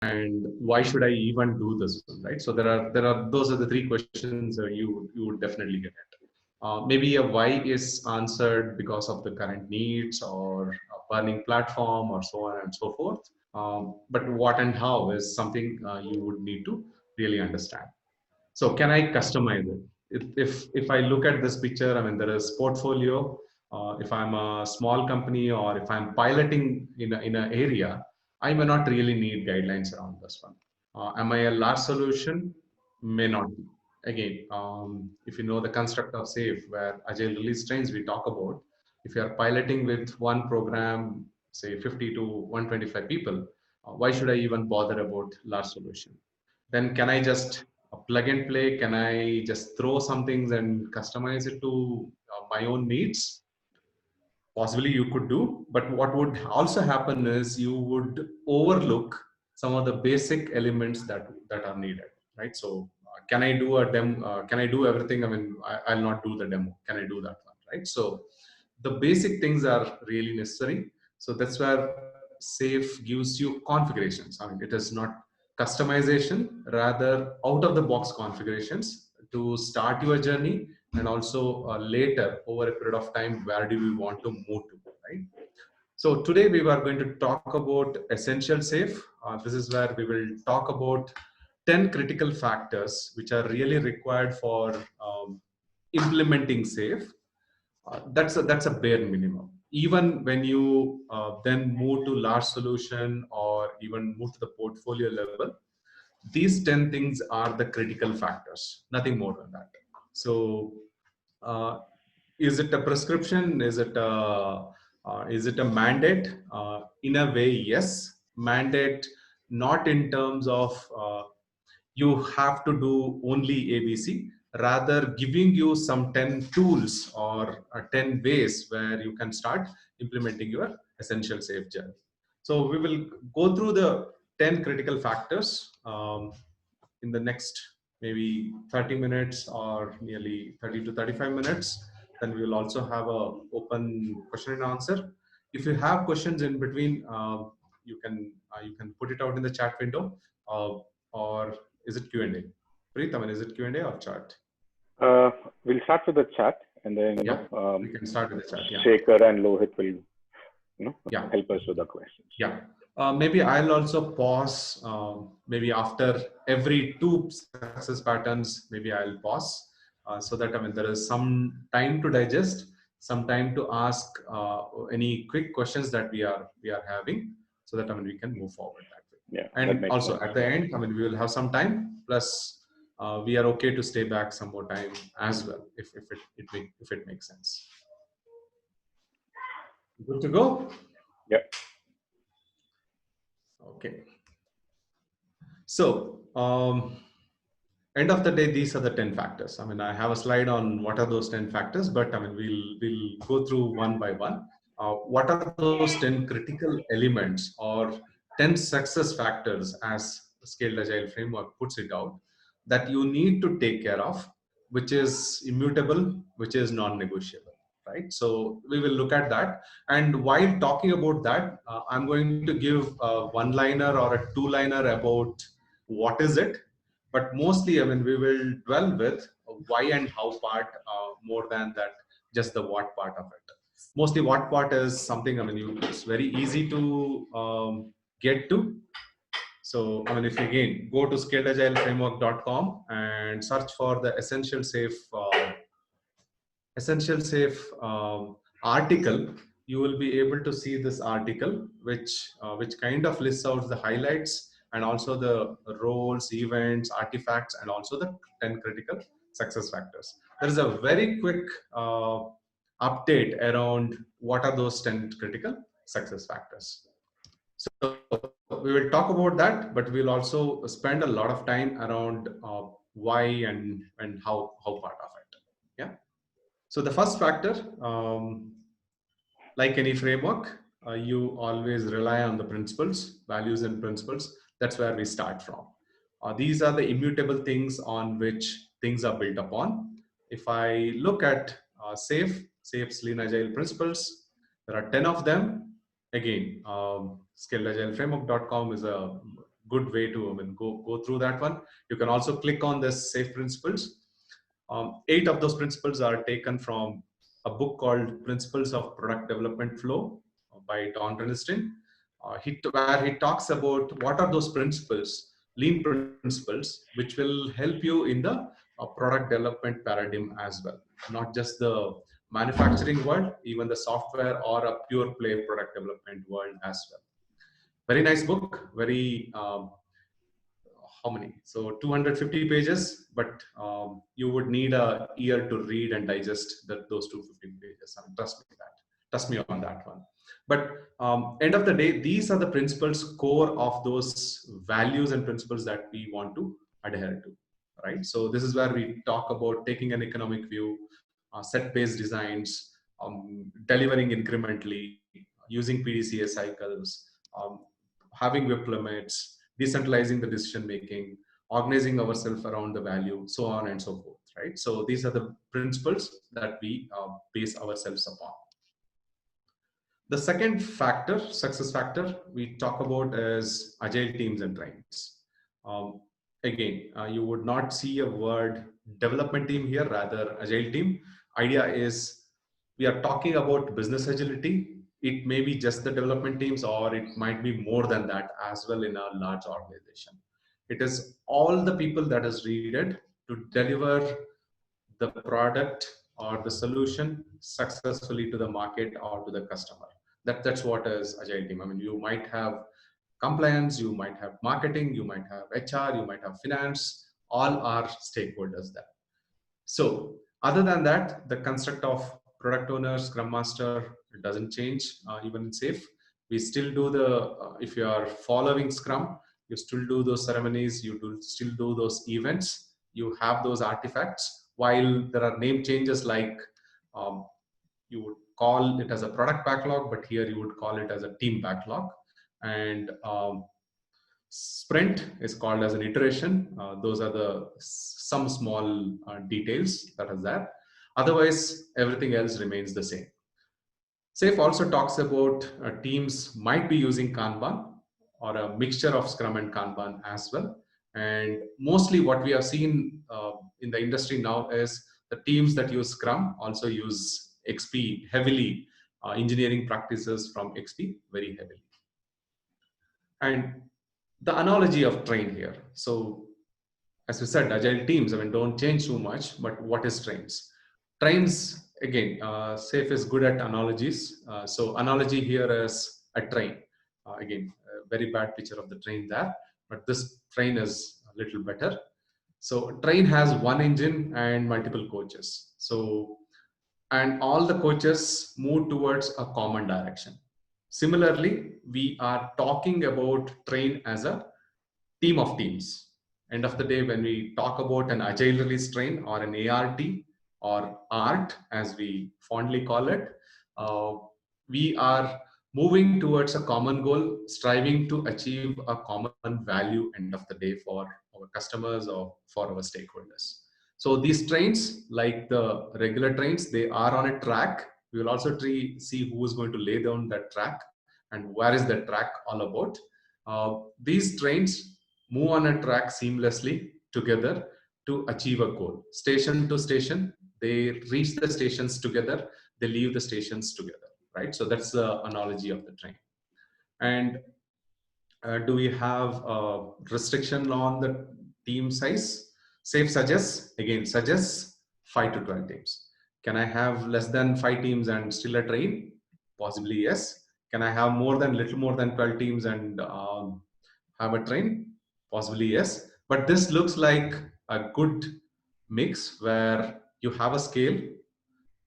and why should I even do this one, right? So there are those are the three questions you would definitely get at. Maybe a why is answered because of the current needs or a burning platform or so on and so forth. But what and how is something you would need to really understand. So can I customize it? If I look at this picture, I mean, there is portfolio. If I'm a small company or if I'm piloting in an area, I may not really need guidelines around this one. Am I a large solution? May not be. Again, if you know the construct of SAFe, where agile release trains we talk about, if you are piloting with one program, say 50 to 125 people, why should I even bother about large solution? Then can I just plug and play? Can I just throw some things and customize it to my own needs? Possibly you could do, but what would also happen is you would overlook some of the basic elements that are needed, right? So can I do a demo? Can I do everything? I mean, I'll not do the demo. Can I do that one, right? So the basic things are really necessary. So that's where SAFe gives you configurations. I mean, it is not customization, rather out of the box configurations to start your journey, and also later over a period of time, where do we want to move to, right? So today we are going to talk about essential SAFe. This is where we will talk about 10 critical factors which are really required for implementing SAFe. That's a bare minimum. Even when you then move to large solution or even move to the portfolio level, these 10 things are the critical factors, nothing more than that. So uh, is it a prescription? Is it a mandate? In a way, yes. Mandate, not in terms of you have to do only ABC, rather giving you some 10 tools or 10 ways where you can start implementing your essential SAFe journey. So we will go through the 10 critical factors in the next maybe 30 minutes or nearly 30 to 35 minutes. Then we will also have a open question and answer. If you have questions in between, you can put it out in the chat window, or is it Q&A? Preet, I mean, is it Q&A or chat? We'll start with the chat, and then Yeah, we can start with the chat. Yeah. Shekhar and Lohit will Yeah. help us with the questions. Yeah. Maybe I'll also pause. Maybe after every two success patterns, maybe I'll pause so that, I mean, there is some time to digest, some time to ask any quick questions that we are having, so that, I mean, we can move forward that way. Yeah, and also sense. At the end, I mean, we will have some time. Plus, we are okay to stay back some more time as well, if it makes sense. Good to go. Yep. Okay. So, end of the day, these are the 10 factors. I mean, I have a slide on what are those 10 factors, but I mean, we'll go through one by one. What are those 10 critical elements or 10 success factors, as Scaled Agile Framework puts it out, that you need to take care of, which is immutable, which is non-negotiable, right? So we will look at that. And while talking about that, I'm going to give a one-liner or a two-liner about what is it, but mostly, I mean, we will dwell with why and how part more than that, just the what part of it. Mostly what part is something, I mean, it's very easy to get to. So, I mean, if you again go to scaleagileframework.com and search for the essential SAFe article, you will be able to see this article, which kind of lists out the highlights and also the roles, events, artifacts, and also the 10 critical success factors. There is a very quick update around what are those 10 critical success factors. So we will talk about that, but we'll also spend a lot of time around why and how part of it. Yeah. So the first factor, like any framework, you always rely on the principles, values and principles. That's where we start from. These are the immutable things on which things are built upon. If I look at SAFe's Lean Agile principles, there are 10 of them. Again, scaleagileframework.com is a good way to go through that one. You can also click on this SAFe principles. 8 of those principles are taken from a book called Principles of Product Development Flow by Don Renstein, where he talks about what are those principles, lean principles, which will help you in the product development paradigm as well, not just the manufacturing world, even the software or a pure play product development world as well. Very nice book, very how many? So 250 pages, but you would need a year to read and digest those 250 pages. I mean, trust me on that one. But end of the day, these are the principles, core of those values and principles that we want to adhere to, right? So this is where we talk about taking an economic view, set-based designs, delivering incrementally, using PDCA cycles, having WIP limits, decentralizing the decision making, organizing ourselves around the value, so on and so forth, right? So these are the principles that we base ourselves upon. The second factor, success factor, we talk about is agile teams and trains. Again, you would not see a word development team here, rather agile team. Idea is we are talking about business agility. It may be just the development teams, or it might be more than that as well in a large organization. It is all the people that is needed to deliver the product or the solution successfully to the market or to the customer. That's what is agile team. I mean, you might have compliance, you might have marketing, you might have HR, you might have finance, all are stakeholders there. So other than that, the construct of product owner, scrum master, it doesn't change even in SAFe. We still do the, if you are following Scrum, you still do those ceremonies, still do those events, you have those artifacts, while there are name changes like you would call it as a product backlog, but here you would call it as a team backlog. And sprint is called as an iteration. Those are some small details that are there. Otherwise, everything else remains the same. SAFe also talks about teams might be using Kanban or a mixture of Scrum and Kanban as well. And mostly what we have seen in the industry now is the teams that use Scrum also use XP heavily, engineering practices from XP very heavily. And the analogy of train here. So as we said, agile teams, I mean, don't change too much, but what is trains? Trains, again, SAFe is good at analogies. So analogy here is a train. Again, a very bad picture of the train there, but this train is a little better. So train has one engine and multiple coaches. So, and all the coaches move towards a common direction. Similarly, we are talking about train as a team of teams. End of the day, when we talk about an agile release train or an ART or ART, as we fondly call it, we are moving towards a common goal, striving to achieve a common value end of the day for our customers or for our stakeholders. So these trains, like the regular trains, they are on a track. We will also see who is going to lay down that track and where is that track all about. These trains move on a track seamlessly together to achieve a goal. Station to station, they reach the stations together, they leave the stations together, right? So that's the analogy of the train. And do we have a restriction on the team size? SAFe suggests 5 to 12 teams. Can I have less than 5 teams and still a train? Possibly yes. Can I have little more than 12 teams and have a train? Possibly yes. But this looks like a good mix where you have a scale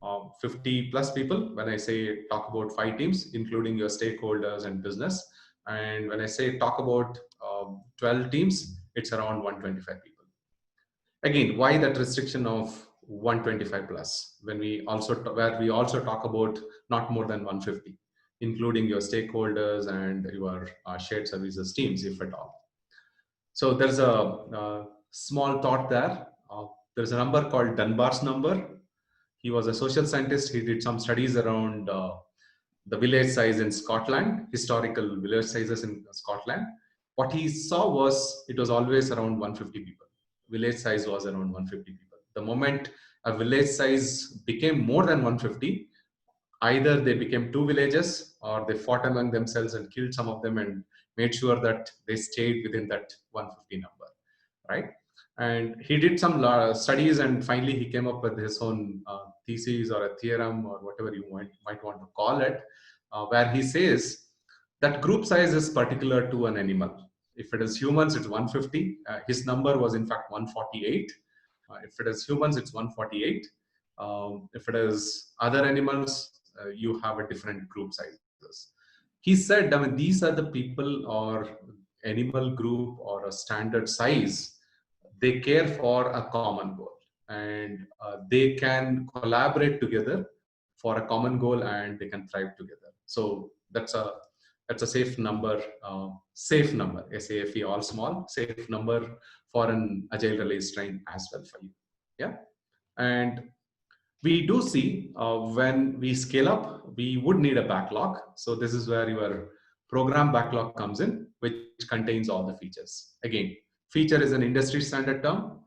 of 50 plus people. When I say talk about 5 teams, including your stakeholders and business. And when I say talk about 12 teams, it's around 125 people. Again, why that restriction of 125 plus when we also talk about not more than 150, including your stakeholders and your shared services teams, if at all. So there's a small thought there. There's a number called Dunbar's number. He was a social scientist. He did some studies around the village size in Scotland, historical village sizes in Scotland. what he saw was it was always around 150 people. Village size was around 150 people. The moment a village size became more than 150, either they became two villages or they fought among themselves and killed some of them and made sure that they stayed within that 150 number, right? And he did some studies, and finally he came up with his own thesis or a theorem or whatever you might want to call it, where he says that group size is particular to an animal. If it is humans, it's 150. His number was in fact 148. If it is humans, it's 148. If it is other animals, you have a different group sizes. He said, I mean, these are the people or animal group or a standard size. They care for a common goal, and they can collaborate together for a common goal, and they can thrive together. So that's a safe number, SAFE, all small, safe number for an agile release train as well for you. Yeah. And we do see when we scale up, we would need a backlog. So this is where your program backlog comes in, which contains all the features. Again, feature is an industry standard term,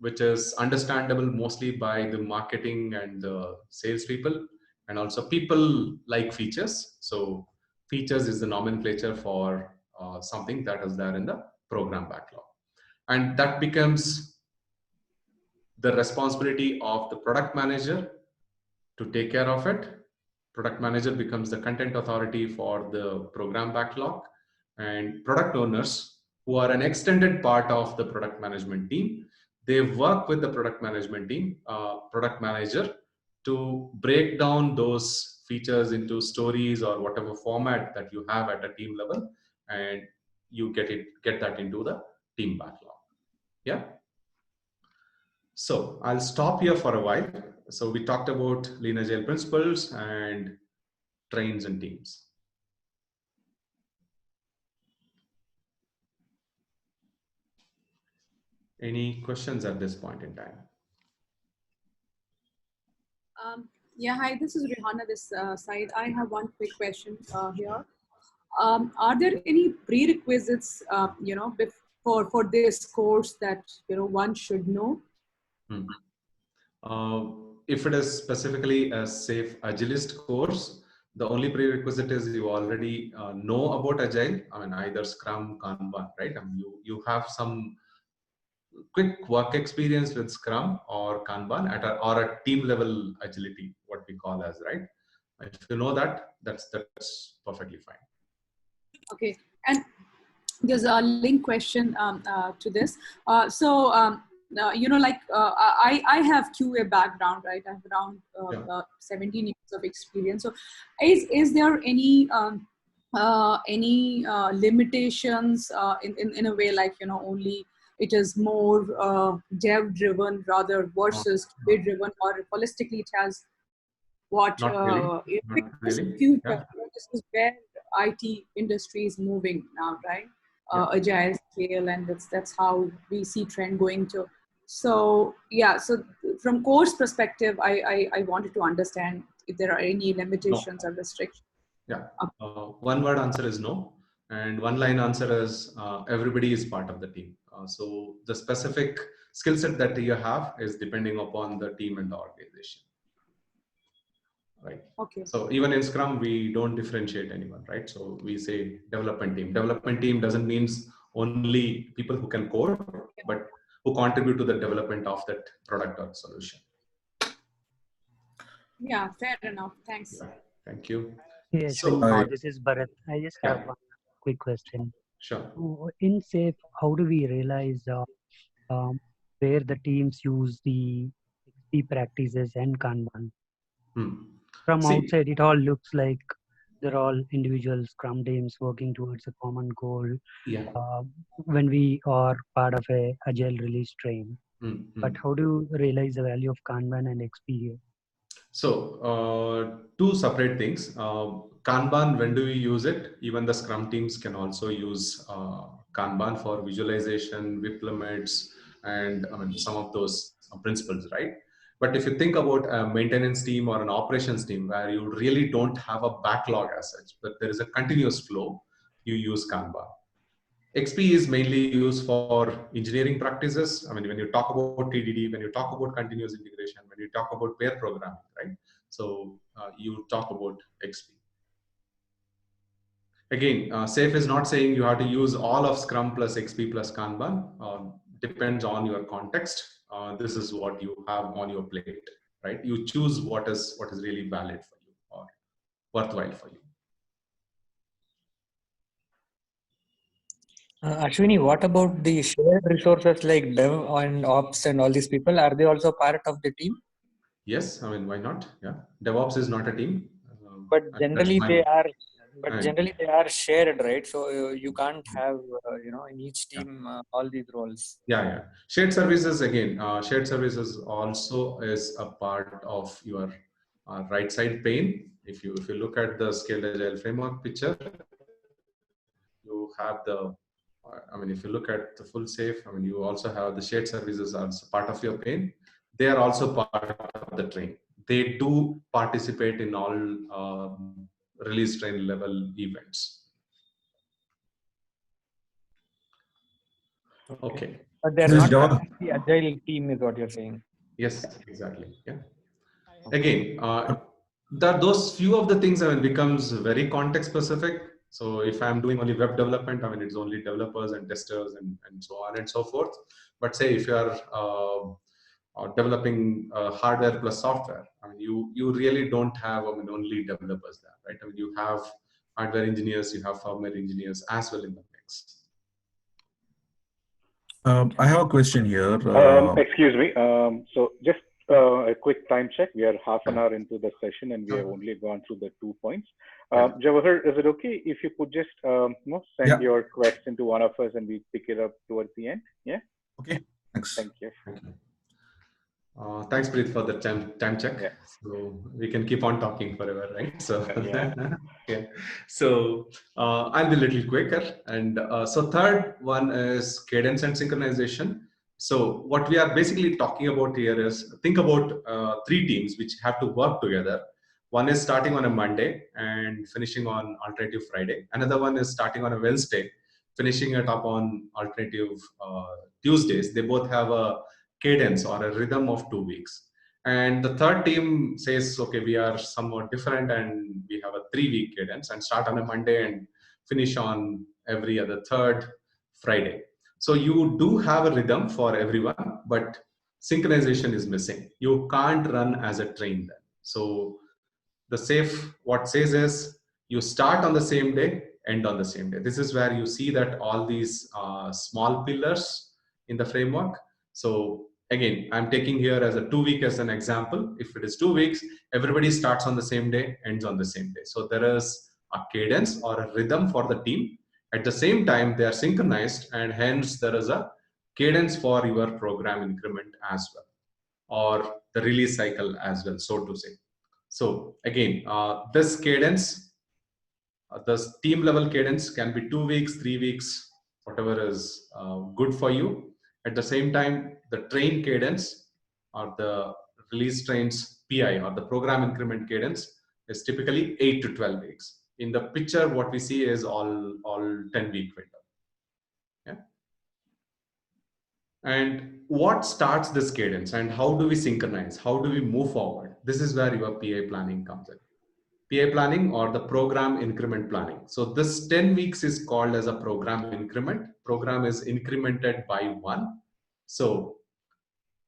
which is understandable mostly by the marketing and the salespeople, and also people like features. So features is the nomenclature for something that is there in the program backlog, and that becomes the responsibility of the product manager to take care of it. Product manager becomes the content authority for the program backlog, and product owners, who are an extended part of the product management team, they work with the product management team, product manager, to break down those features into stories or whatever format that you have at a team level, and you get that into the team backlog. Yeah. So I'll stop here for a while. So we talked about Lean Agile principles and trains and teams. Any questions at this point in time? Yeah, hi, this is Rihanna this side. I have one quick question here. Are there any prerequisites, for this course that, one should know? If it is specifically a safe Agilist course, the only prerequisite is you already know about Agile. I mean, either Scrum, Kanban, right? I mean, you have some quick work experience with Scrum or Kanban or a team level agility, what we call as, right? If you know that, that's perfectly fine. Okay, and there's a link question to this. I have QA background, right? I have around 17 years of experience. So, is there any limitations in a way, like, only it is more dev driven rather versus QA driven, or holistically it has what Not really. Not really. future, Yeah. this is where IT industry is moving now, right? Agile scale, and that's how we see trend going to. So yeah, so from course perspective, I wanted to understand if there are any limitations or restrictions. Yeah, one word answer is no, and one line answer is everybody is part of the team. So the specific skill set that you have is depending upon the team and the organization. Right. Okay. So even in Scrum, we don't differentiate anyone, right? So we say development team. Development team doesn't mean only people who can code, but who contribute to the development of that product or solution. Yeah, fair enough. Thanks. Yeah. Thank you. Yes, So, this is Bharat. I just have one quick question. Sure. In SAFe, how do we realize where the teams use the XP practices and Kanban? From outside, it all looks like they're all individual Scrum teams working towards a common goal. Yeah. When we are part of a agile release train, but how do you realize the value of Kanban and XP here? So two separate things. Kanban, when do we use it? Even the Scrum teams can also use Kanban for visualization, WIP limits, and I mean some of those principles, right? But if you think about a maintenance team or an operations team where you really don't have a backlog as such, but there is a continuous flow, you use Kanban. XP is mainly used for engineering practices. I mean, when you talk about TDD, when you talk about continuous integration, when you talk about pair programming, right? So you talk about XP. Again, SAFe is not saying you have to use all of Scrum plus XP plus Kanban. Depends on your context. This is what you have on your plate, right? You choose what is really valid for you or worthwhile for you. Ashwini, what about the shared resources like dev and ops and all these people? Are they also part of the team? Yes, I mean, why not? Yeah, DevOps is not a team. But generally they are. But generally they are shared, right? So you can't have, in each team all these roles. Yeah. Shared services again. Shared services also is a part of your right side pane. If you look at the Scaled Agile Framework picture, you have the. I mean, if you look at the full SAFe, I mean, you also have the shared services as part of your pane. They are also part of the train. They do participate in all release train level events. Okay. But they're not part of the agile team, is what you're saying. Yes, exactly. Yeah. Again, those few of the things, I mean, becomes very context specific. So if I'm doing only web development, I mean, it's only developers and testers and so on and so forth. But say if you are developing hardware plus software, I mean, you really don't have, I mean, only developers there, right? I mean, you have hardware engineers, you have firmware engineers as well in the mix. I have a question here. Excuse me. So just a quick time check. We are half an hour into the session and we have only gone through the 2 points. Jawahar, is it okay if you could just send your question to one of us and we pick it up towards the end? Yeah. Okay. Thanks. Thank you. Thanks, Preet, for the time check. Yeah. So we can keep on talking forever, right? So yeah. So I'll be a little quicker. And so third one is cadence and synchronization. So what we are basically talking about here is, think about 3 teams which have to work together. One is starting on a Monday and finishing on alternative Friday. Another one is starting on a Wednesday, finishing it up on alternative Tuesdays. They both have a cadence or a rhythm of 2 weeks. And the third team says, okay, we are somewhat different and we have a 3-week cadence and start on a Monday and finish on every other third Friday. So you do have a rhythm for everyone, but synchronization is missing. You can't run as a train then. So the SAFe, what says is, you start on the same day, end on the same day. This is where you see that all these small pillars in the framework. So again, I'm taking here as a 2 week as an example. If it is 2 weeks, everybody starts on the same day, ends on the same day. So there is a cadence or a rhythm for the team. At the same time, they are synchronized, and hence there is a cadence for your program increment as well, or the release cycle as well, so to say. So again, this cadence, the team level cadence can be 2 weeks, 3 weeks, whatever is good for you. At the same time, the train cadence or the release trains PI or the program increment cadence is typically 8 to 12 weeks. In the picture, what we see is all 10-week window. Yeah. And what starts this cadence and how do we synchronize? How do we move forward? This is where your PI planning comes in. PI planning or the program increment planning. So this 10 weeks is called as a program increment. Program is incremented by 1. So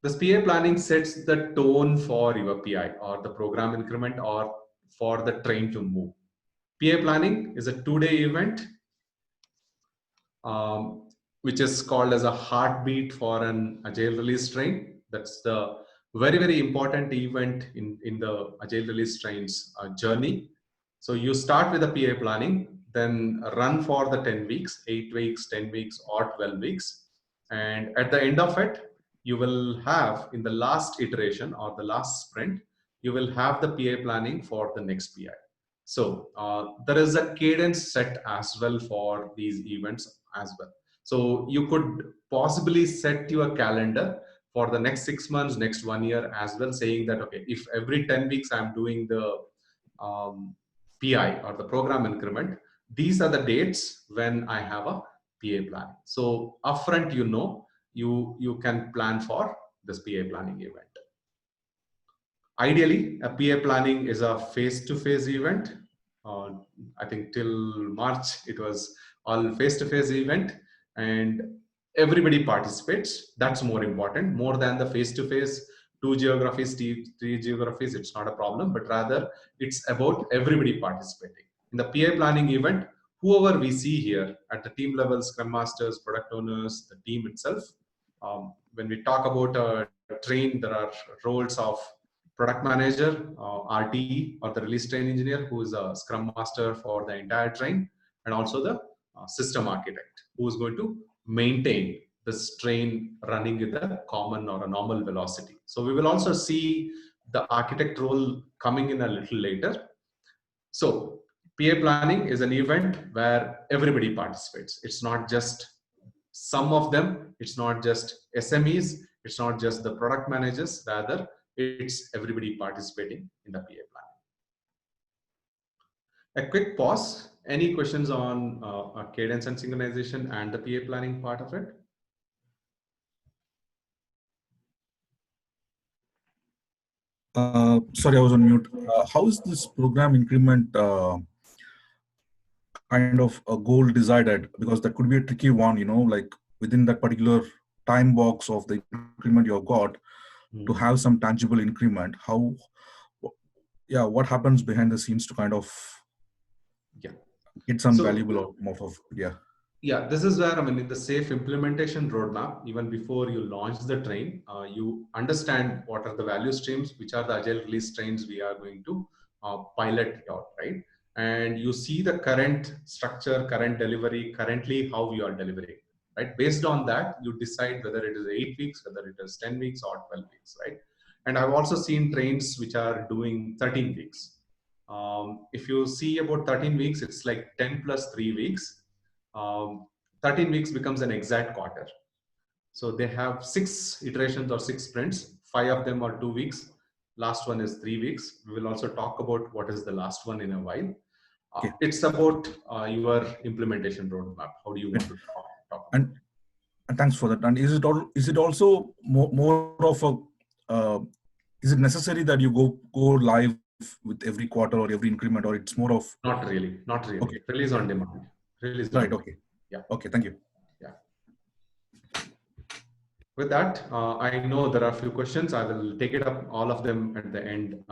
this PI planning sets the tone for your PI or the program increment or for the train to move. PI planning is a 2-day event, which is called as a heartbeat for an agile release train. That's the very, very important event in the agile release train's journey. So you start with the PI planning, then run for the 10 weeks, 8 weeks, 10 weeks, or 12 weeks. And at the end of it, you will have, in the last iteration or the last sprint, you will have the PI planning for the next PI. So there is a cadence set as well for these events as well. So you could possibly set your calendar for the next 6 months, next 1 year as well, saying that, okay, if every 10 weeks I'm doing the PI or the program increment, these are the dates when I have a PA planning. So upfront, you can plan for this PA planning event. Ideally, a PA planning is a face-to-face event. I think till March, it was all face-to-face event, and everybody participates. That's more important, more than the face-to-face, 2 geographies, 3 geographies, it's not a problem, but rather it's about everybody participating. In the PA planning event, whoever we see here at the team level, Scrum Masters, product owners, the team itself, when we talk about a train, there are roles of product manager, RTE, or the release train engineer, who is a scrum master for the entire train, and also the system architect, who is going to maintain this train running with a common or a normal velocity. So we will also see the architect role coming in a little later. So PA planning is an event where everybody participates. It's not just some of them, it's not just SMEs, it's not just the product managers, rather it's everybody participating in the PA planning. A quick pause. Any questions on cadence and synchronization and the PA planning part of it? Sorry, I was on mute. How is this program increment kind of a goal decided? Because that could be a tricky one, like within that particular time box of the increment you've got, to have some tangible increment. What happens behind the scenes to kind of get some valuable of Yeah, this is where, in the safe implementation roadmap, even before you launch the train, you understand what are the value streams, which are the agile release trains we are going to pilot out, right? And you see the current structure, current delivery, currently how you are delivering, right? Based on that, you decide whether it is 8 weeks, whether it is 10 weeks or 12 weeks, right? And I've also seen trains which are doing 13 weeks. If you see about 13 weeks, it's like 10 plus 3 weeks. 13 weeks becomes an exact quarter. So they have 6 iterations or 6 sprints. 5 of them are 2 weeks. Last one is 3 weeks. We will also talk about what is the last one in a while. It's about your implementation roadmap. How do you want to talk about it? And thanks for that. And is it also more of a is it necessary that you go live with every quarter or every increment, or it's more of not really. Okay. Release on demand. Right. Okay. Yeah. Okay. Thank you. Yeah. With that, I know there are a few questions. I will take it up, all of them at the end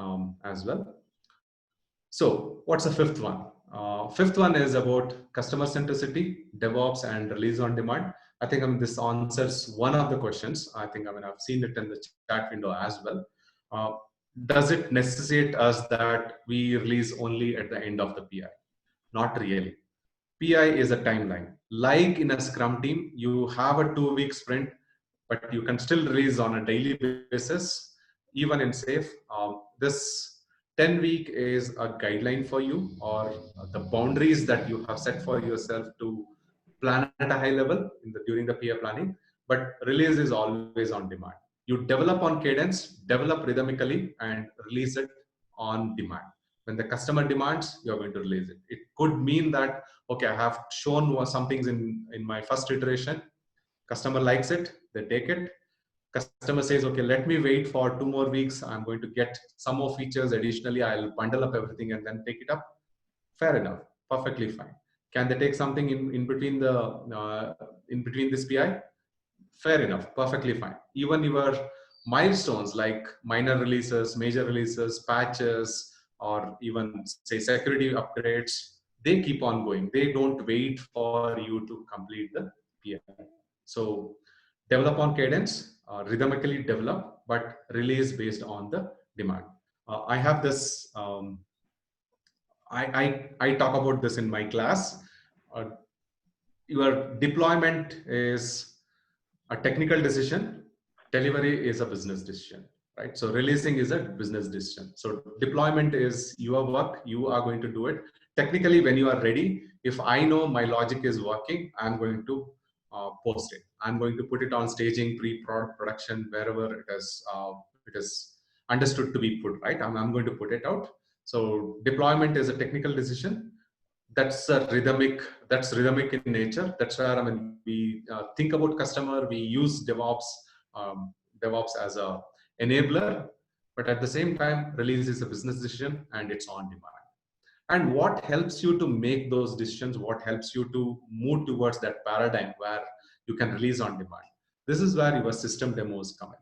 as well. So what's the fifth one? Fifth one is about customer centricity, DevOps, and release on demand. I think this answers one of the questions. I think I've seen it in the chat window as well. Does it necessitate us that we release only at the end of the PI? Not really. PI is a timeline. Like in a Scrum team, you have a 2-week sprint, but you can still release on a daily basis. Even in SAFe, this 10-week is a guideline for you, or the boundaries that you have set for yourself to plan at a high level during the PA planning. But release is always on demand. You develop on cadence, develop rhythmically, and release it on demand. When the customer demands, you're going to release it. It could mean that, okay, I have shown some things in my first iteration. Customer likes it, they take it. Customer says, okay, let me wait for 2 more weeks. I'm going to get some more features additionally. I'll bundle up everything and then take it up. Fair enough, perfectly fine. Can they take something in between this PI? Fair enough, perfectly fine. Even your milestones like minor releases, major releases, patches, or even say security upgrades, they keep on going. They don't wait for you to complete the PI. So develop on cadence, rhythmically develop, but release based on the demand. I have this, I talk about this in my class. Your deployment is a technical decision, delivery is a business decision, right? So releasing is a business decision. So deployment is your work, you are going to do it. Technically, when you are ready, if I know my logic is working, I'm going to post it. I'm going to put it on staging, pre-production, wherever it is understood to be put, right? I'm going to put it out. So deployment is a technical decision. that's rhythmic in nature. That's where, I mean, we think about customer, we use DevOps as a enabler, but at the same time, release is a business decision and it's on demand. And what helps you to make those decisions, what helps you to move towards that paradigm where you can release on demand? This is where your system demos come in.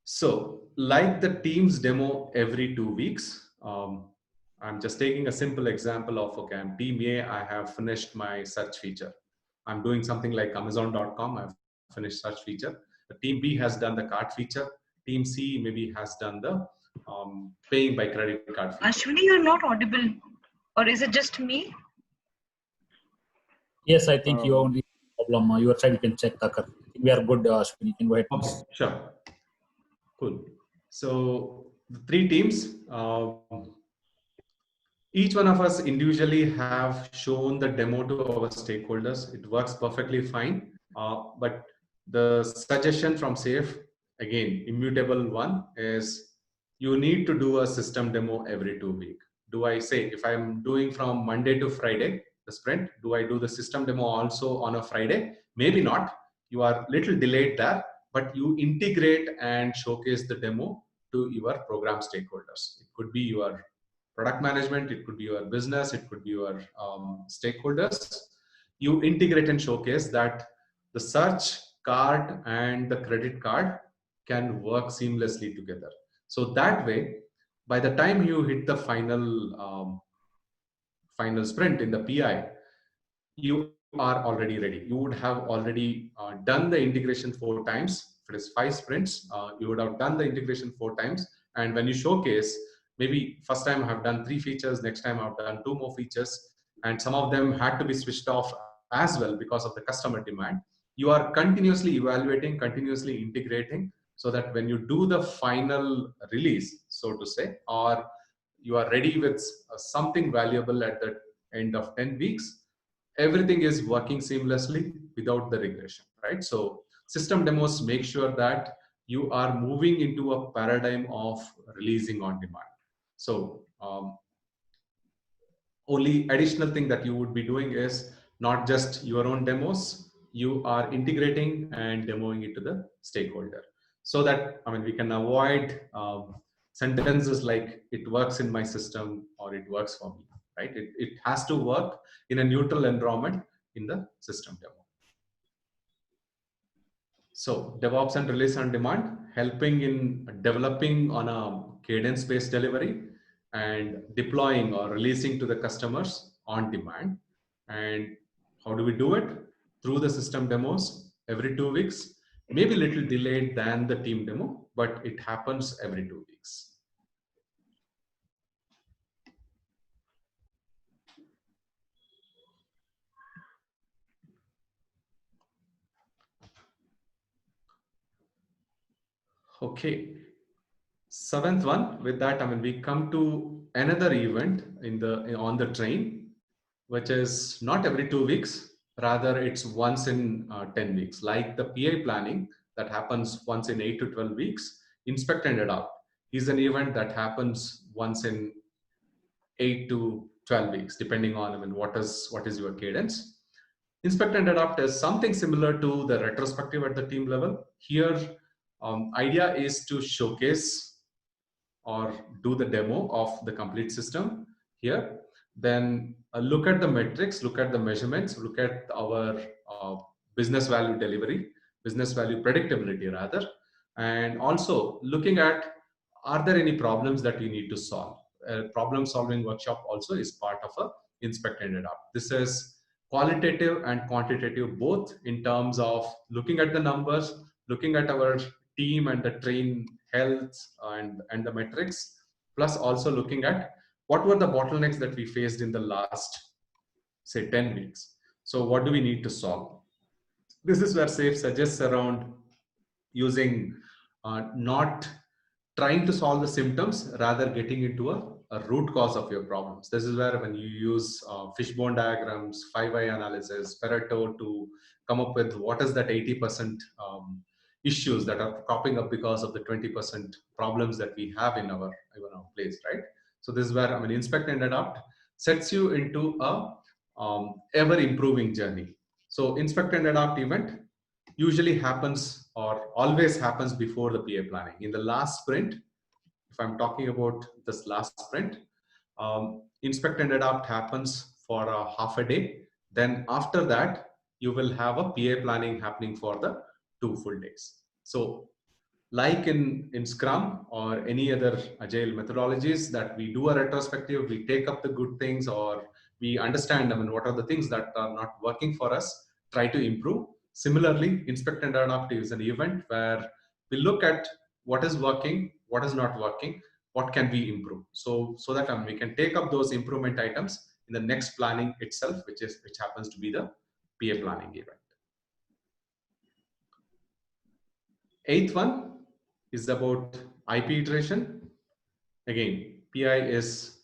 So like the Teams demo every 2 weeks, I'm just taking a simple example of, okay, I'm Team A, I have finished my search feature. I'm doing something like Amazon.com, I've finished search feature. The Team B has done the card feature. Team C maybe has done the paying by credit card feature. Ashwini, you're not audible. Or is it just me? Yes, I think you only problem. Your side, you can check. We are good, Ashwini. You can go ahead. Okay, sure. Cool. So the 3 teams, each one of us individually have shown the demo to our stakeholders. It works perfectly fine. But the suggestion from SAFe, again, immutable one, is you need to do a system demo every 2 weeks. Do I say, if I'm doing from Monday to Friday, the sprint, do I do the system demo also on a Friday? Maybe not. You are little delayed there, but you integrate and showcase the demo to your program stakeholders. It could be your product management, it could be your business, it could be your stakeholders. You integrate and showcase that the search card and the credit card can work seamlessly together. So that way, by the time you hit the final sprint in the PI, you are already ready. You would have already done the integration 4 times. If it is 5 sprints, you would have done the integration 4 times. And when you showcase, maybe first time I have done 3 features, next time I've done 2 more features, and some of them had to be switched off as well because of the customer demand. You are continuously evaluating, continuously integrating, so that when you do the final release, so to say, or you are ready with something valuable at the end of 10 weeks, everything is working seamlessly without the regression, right? So system demos make sure that you are moving into a paradigm of releasing on demand. So only additional thing that you would be doing is not just your own demos, you are integrating and demoing it to the stakeholder. So that, I mean, we can avoid sentences like it works in my system or it works for me, right? It has to work in a neutral environment in the system demo. So DevOps and release on demand, helping in developing on a cadence-based delivery and deploying or releasing to the customers on demand. And how do we do it? Through the system demos every 2 weeks, maybe a little delayed than the team demo, but it happens every 2 weeks. Okay. 7th one, with that, I mean, we come to another event on the train, which is not every 2 weeks, rather it's once in 10 weeks, like the PI planning that happens once in 8 to 12 weeks. Inspect and adopt is an event that happens once in 8 to 12 weeks, depending on, I mean, what is your cadence. Inspect and adopt is something similar to the retrospective at the team level. Here, idea is to showcase or do the demo of the complete system here. Then look at the metrics, look at the measurements, look at our business value delivery, business value predictability rather, and also looking at, are there any problems that we need to solve? A problem solving workshop also is part of a inspect and adopt. This is qualitative and quantitative both, in terms of looking at the numbers, looking at our team and the train health and the metrics, plus also looking at what were the bottlenecks that we faced in the last, say, 10 weeks. So what do we need to solve? This is where SAFe suggests around using not trying to solve the symptoms, rather getting into a root cause of your problems. This is where when you use fishbone diagrams, 5-why analysis, Pareto to come up with what is that 80% issues that are cropping up because of the 20% problems that we have in our place, right? So this is where, I mean, inspect and adopt sets you into a ever improving journey. So inspect and adapt event usually happens or always happens before the PA planning. In the last sprint, if I'm talking about this last sprint, inspect and adapt happens for a half a day. Then after that, you will have a PA planning happening for the 2 full days. So like in Scrum or any other agile methodologies that we do a retrospective, we take up the good things or we understand, I mean, what are the things that are not working for us, try to improve. Similarly, inspect and adapt is an event where we look at what is working, what is not working, what can we improve. So that we can take up those improvement items in the next planning itself, which happens to be the PA planning event. Eighth one is about IP iteration. Again, PI is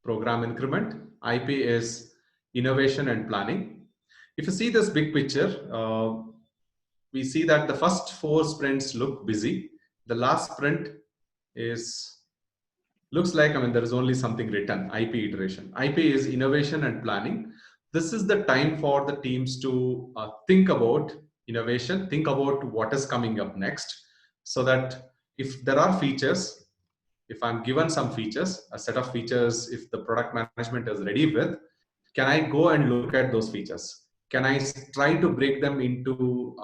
program increment, IP is innovation and planning. If you see this big picture, we see that the first 4 sprints look busy. The last sprint looks like, I mean, there is only something written, IP iteration. IP is innovation and planning. This is the time for the teams to think about innovation, think about what is coming up next, so that if there are features, if I'm given some features, a set of features, if the product management is ready with, can I go and look at those features? Can I try to break them into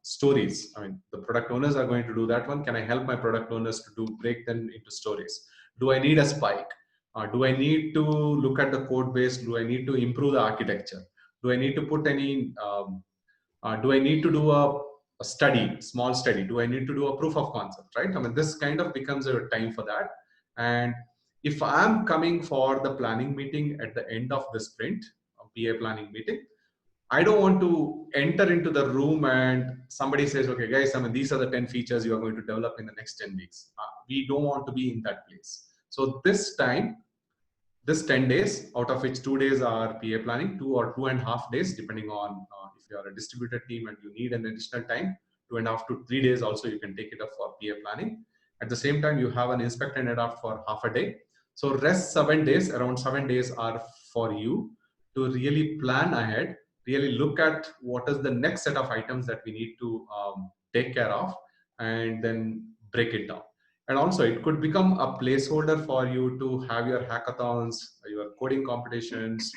stories? I mean, the product owners are going to do that one. Can I help my product owners to break them into stories? Do I need a spike? Do I need to look at the code base? Do I need to improve the architecture? Do I need to put any, do I need to do a study, small study? Do I need to do a proof of concept, right? I mean, this kind of becomes a time for that. And if I'm coming for the planning meeting at the end of the sprint, PA planning meeting, I don't want to enter into the room and somebody says, okay, guys, I mean, these are the 10 features you are going to develop in the next 10 weeks. We don't want to be in that place. So this time, this 10 days, out of which 2 days are PA planning, 2 or 2.5 days, depending on if you are a distributed team and you need an additional time, 2.5 to 3 days also you can take it up for PA planning. At the same time, you have an inspect and adapt for half a day. So rest 7 days, around 7 days are for you to really plan ahead, really look at what is the next set of items that we need to take care of, and then break it down. And also it could become a placeholder for you to have your hackathons, your coding competitions,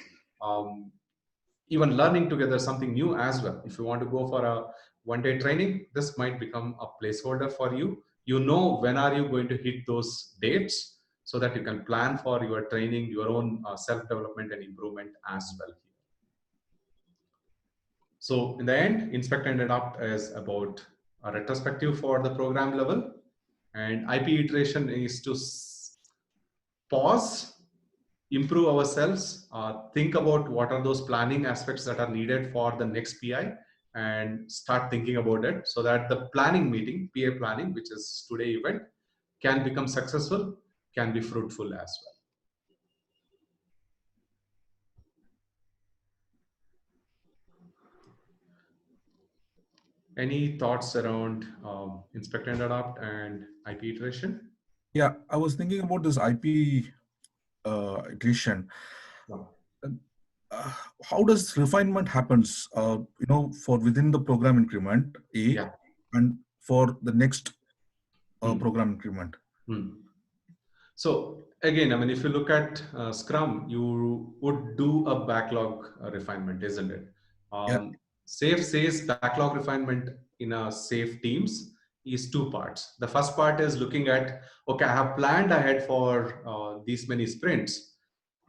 even learning together something new as well. If you want to go for a one-day training, this might become a placeholder for you. You know when are you going to hit those dates so that you can plan for your training, your own self-development and improvement as well. So in the end, inspect and adapt is about a retrospective for the program level, and IP iteration is to pause, improve ourselves, think about what are those planning aspects that are needed for the next PI, and start thinking about it so that the planning meeting, PA planning, which is today event, can become successful, can be fruitful as well. Any thoughts around inspect and adapt and IP iteration? Yeah, I was thinking about this IP iteration. How does refinement happens? For within the program increment A, and for the next program increment. So again, I mean, if you look at Scrum, you would do a backlog refinement, isn't it? SAFe says backlog refinement in a SAFe teams is 2 parts. The first part is looking at, okay, I have planned ahead for these many sprints.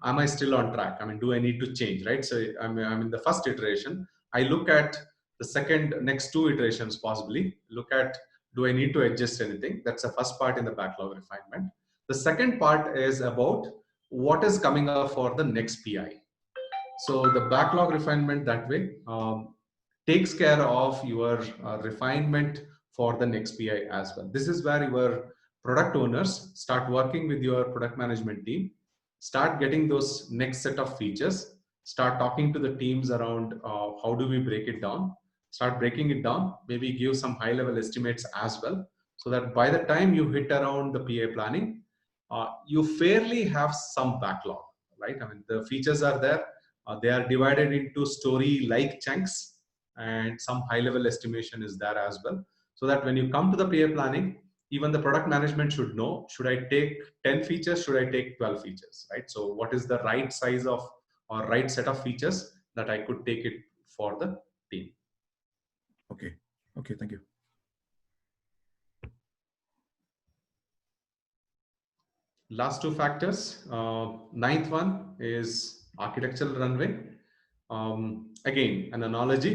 Am I still on track? I mean, do I need to change, right? So I'm in the first iteration. I look at the next 2 iterations possibly. Look at, do I need to adjust anything? That's the first part in the backlog refinement. The second part is about what is coming up for the next PI. So the backlog refinement that way takes care of your refinement for the next PI as well. This is where your product owners start working with your product management team, start getting those next set of features, start talking to the teams around how do we break it down, start breaking it down, maybe give some high level estimates as well, so that by the time you hit around the PA planning, you fairly have some backlog, right? I mean, the features are there. They are divided into story-like chunks, and some high-level estimation is there as well. So that when you come to the PA planning, even the product management should know, should I take 10 features? Should I take 12 features, right? So what is the right size of or right set of features that I could take it for the team? Okay. Okay. Thank you. Last two factors. Ninth one is architectural runway. Again, an analogy.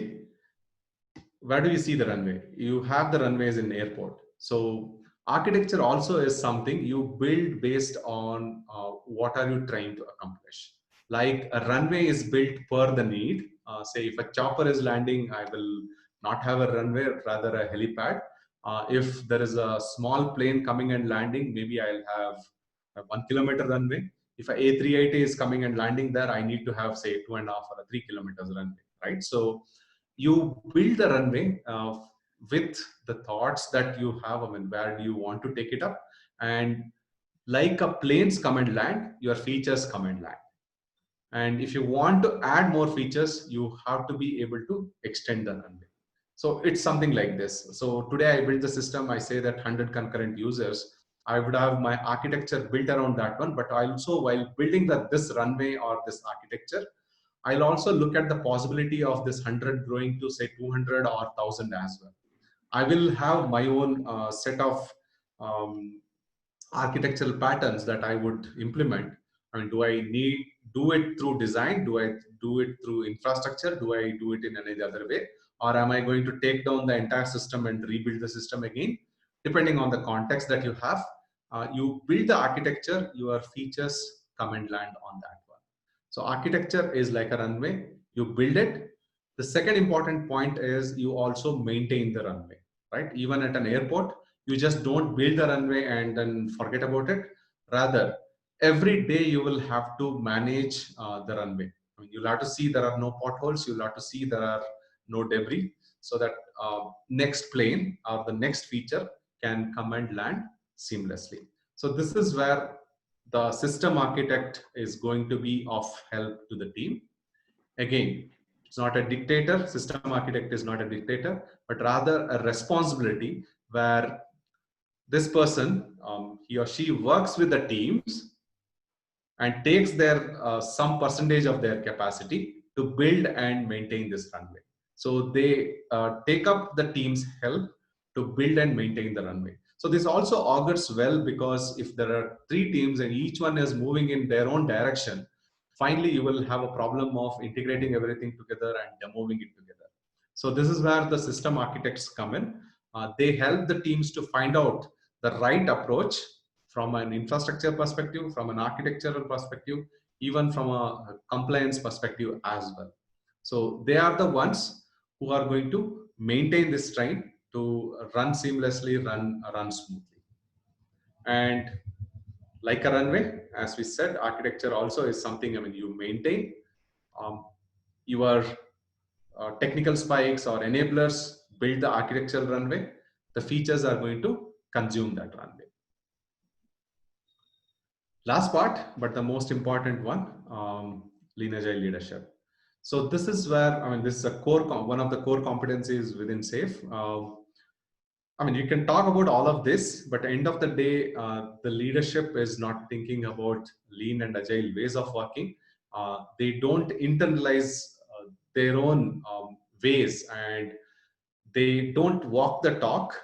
Where do you see the runway? You have the runways in airport. So architecture also is something you build based on what are you trying to accomplish. Like a runway is built per the need. Say if a chopper is landing, I will not have a runway, rather a helipad. If there is a small plane coming and landing, maybe I'll have a 1 kilometer runway. If a A380 is coming and landing there, I need to have say 2.5 or 3 kilometers runway, right? So you build the runway with the thoughts that you have. I mean, where do you want to take it up? And like a planes come and land, your features come and land. And if you want to add more features, you have to be able to extend the runway. So it's something like this. So today I built the system. I say that 100 concurrent users. I would have my architecture built around that one. But also while building this runway or this architecture, I'll also look at the possibility of this 100 growing to say 200 or 1000 as well. I will have my own set of architectural patterns that I would implement. I mean, do I do it through design? Do I do it through infrastructure? Do I do it in any other way? Or am I going to take down the entire system and rebuild the system again? Depending on the context that you have, you build the architecture, your features come and land on that one. So architecture is like a runway. You build it. The second important point is you also maintain the runway, right? Even at an airport, you just don't build the runway and then forget about it. Rather, every day you will have to manage the runway. I mean, you'll have to see there are no potholes. You'll have to see there are no debris, so that next plane or the next feature can come and land seamlessly. So this is where the system architect is going to be of help to the team. Again, it's not a dictator. System architect is not a dictator, but rather a responsibility where this person, he or she works with the teams and takes their some percentage of their capacity to build and maintain this runway. So they take up the team's help to build and maintain the runway. So this also augurs well, because if there are 3 teams and each one is moving in their own direction, finally you will have a problem of integrating everything together and moving it together. So this is where the system architects come in. They help the teams to find out the right approach from an infrastructure perspective, from an architectural perspective, even from a compliance perspective as well. So they are the ones who are going to maintain this train to run seamlessly, run smoothly. And like a runway, as we said, architecture also is something, I mean, you maintain. Your technical spikes or enablers build the architectural runway. The features are going to consume that runway. Last part, but the most important one, Lean Agile leadership. So this is where, I mean, this is a core, one of the core competencies within SAFe. I mean, you can talk about all of this, but at the end of the day, the leadership is not thinking about lean and agile ways of working. They don't internalize their own ways, and they don't walk the talk.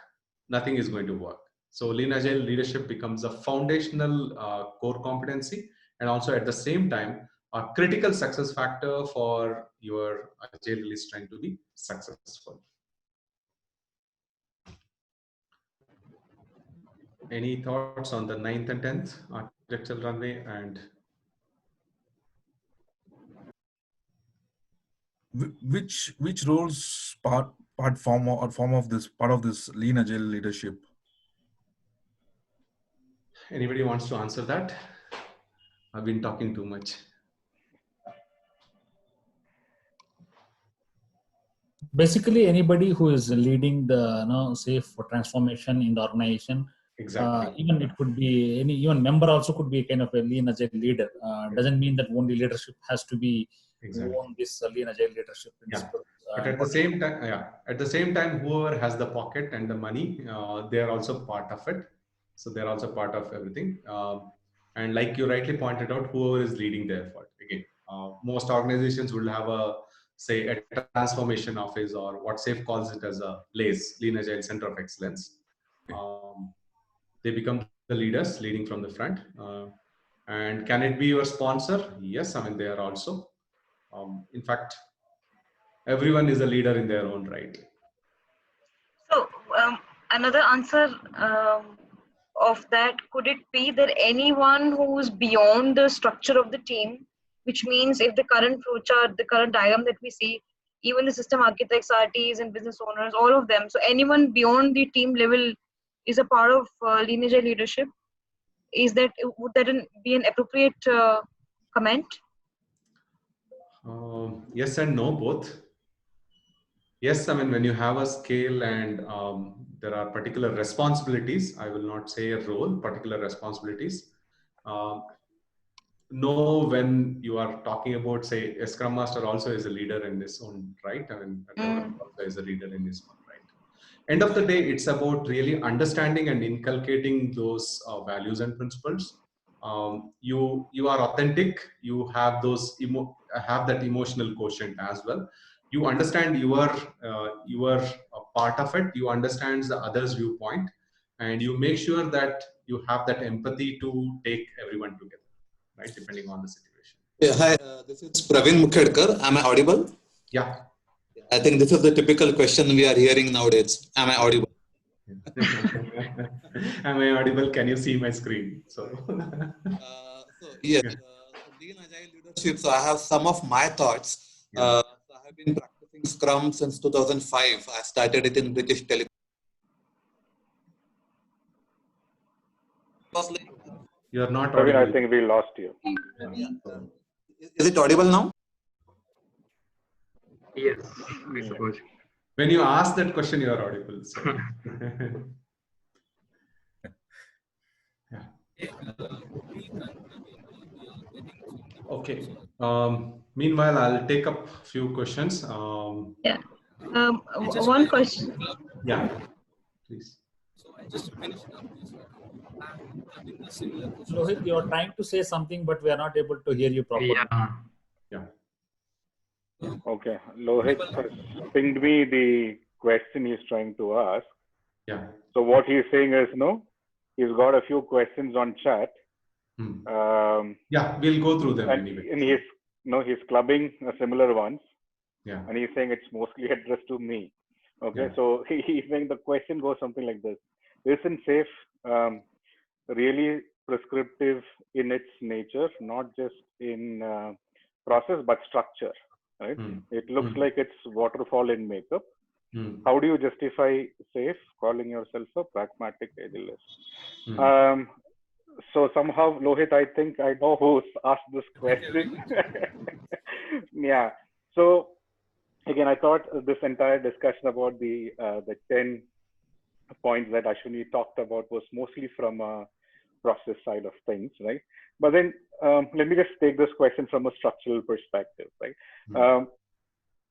Nothing is going to work. So lean agile leadership becomes a foundational core competency, and also at the same time, a critical success factor for your agile release trying to be successful. Any thoughts on the 9th and 10th architectural runway? And which roles form of this lean agile leadership? Anybody wants to answer that? I've been talking too much. Basically, anybody who is leading the SAFe transformation in the organization Exactly. Even it could be even member also could be kind of a lean agile leader. Doesn't mean that only leadership has to be own this lean agile leadership principle. But at the same time, whoever has the pocket and the money, they are also part of it. So they're also part of everything. And like you rightly pointed out, whoever is leading the effort. Again, most organizations will have a transformation office, or what SAFE calls it as a LACE, Lean Agile Center of Excellence. They become the leaders leading from the front. And can it be your sponsor? Yes, I mean, they are also. In fact, everyone is a leader in their own right. So another answer of that, could it be that anyone who's beyond the structure of the team, which means if the current flowchart, the current diagram that we see, even the system architects, RTs and business owners, all of them, so anyone beyond the team level is a part of Lean Agile leadership? Would that be an appropriate comment? Yes and no, both. Yes, I mean, when you have a scale and there are particular responsibilities, I will not say a role, particular responsibilities. Know when you are talking about, say, a Scrum Master also is a leader in his own right. I mean, a developer also is a leader in his own right. End of the day, it's about really understanding and inculcating those values and principles. You are authentic. You have those have that emotional quotient as well. You understand you are a part of it. You understand the other's viewpoint, and you make sure that you have that empathy to take everyone together, right? Depending on the situation. Yeah, hi. This is Praveen Mukhedkar. Am I audible? Yeah. I think this is the typical question we are hearing nowadays. Am I audible? Am I audible? Can you see my screen? So yes, Lean Agile leadership. So I have some of my thoughts. So I have been practicing Scrum since 2005. I started it in British Telecom. You're not Praveen, audible. I think we lost you. Is it audible now? Yes, I suppose. When you ask that question, you are audible. So. Okay. Meanwhile, I'll take up a few questions. Yeah. One question. Yeah, please. Lohit, you're trying to say something, but we are not able to hear you properly. Yeah. Okay. Lohit has pinged me the question he's trying to ask. Yeah. So what he's saying is, he's got a few questions on chat. Yeah, we'll go through them anyway. And he's clubbing similar ones. Yeah. And he's saying it's mostly addressed to me. Okay. Yeah. So he's saying the question goes something like this. Isn't SAFE really prescriptive in its nature, not just in process, but structure, right? It looks like it's waterfall in makeup. How do you justify SAFE calling yourself a pragmatic agilist? So somehow, Lohit, I think I know who's asked this question. Yeah. So again, I thought this entire discussion about the 10 points that Ashwini talked about was mostly from a process side of things, right? But then let me just take this question from a structural perspective, right?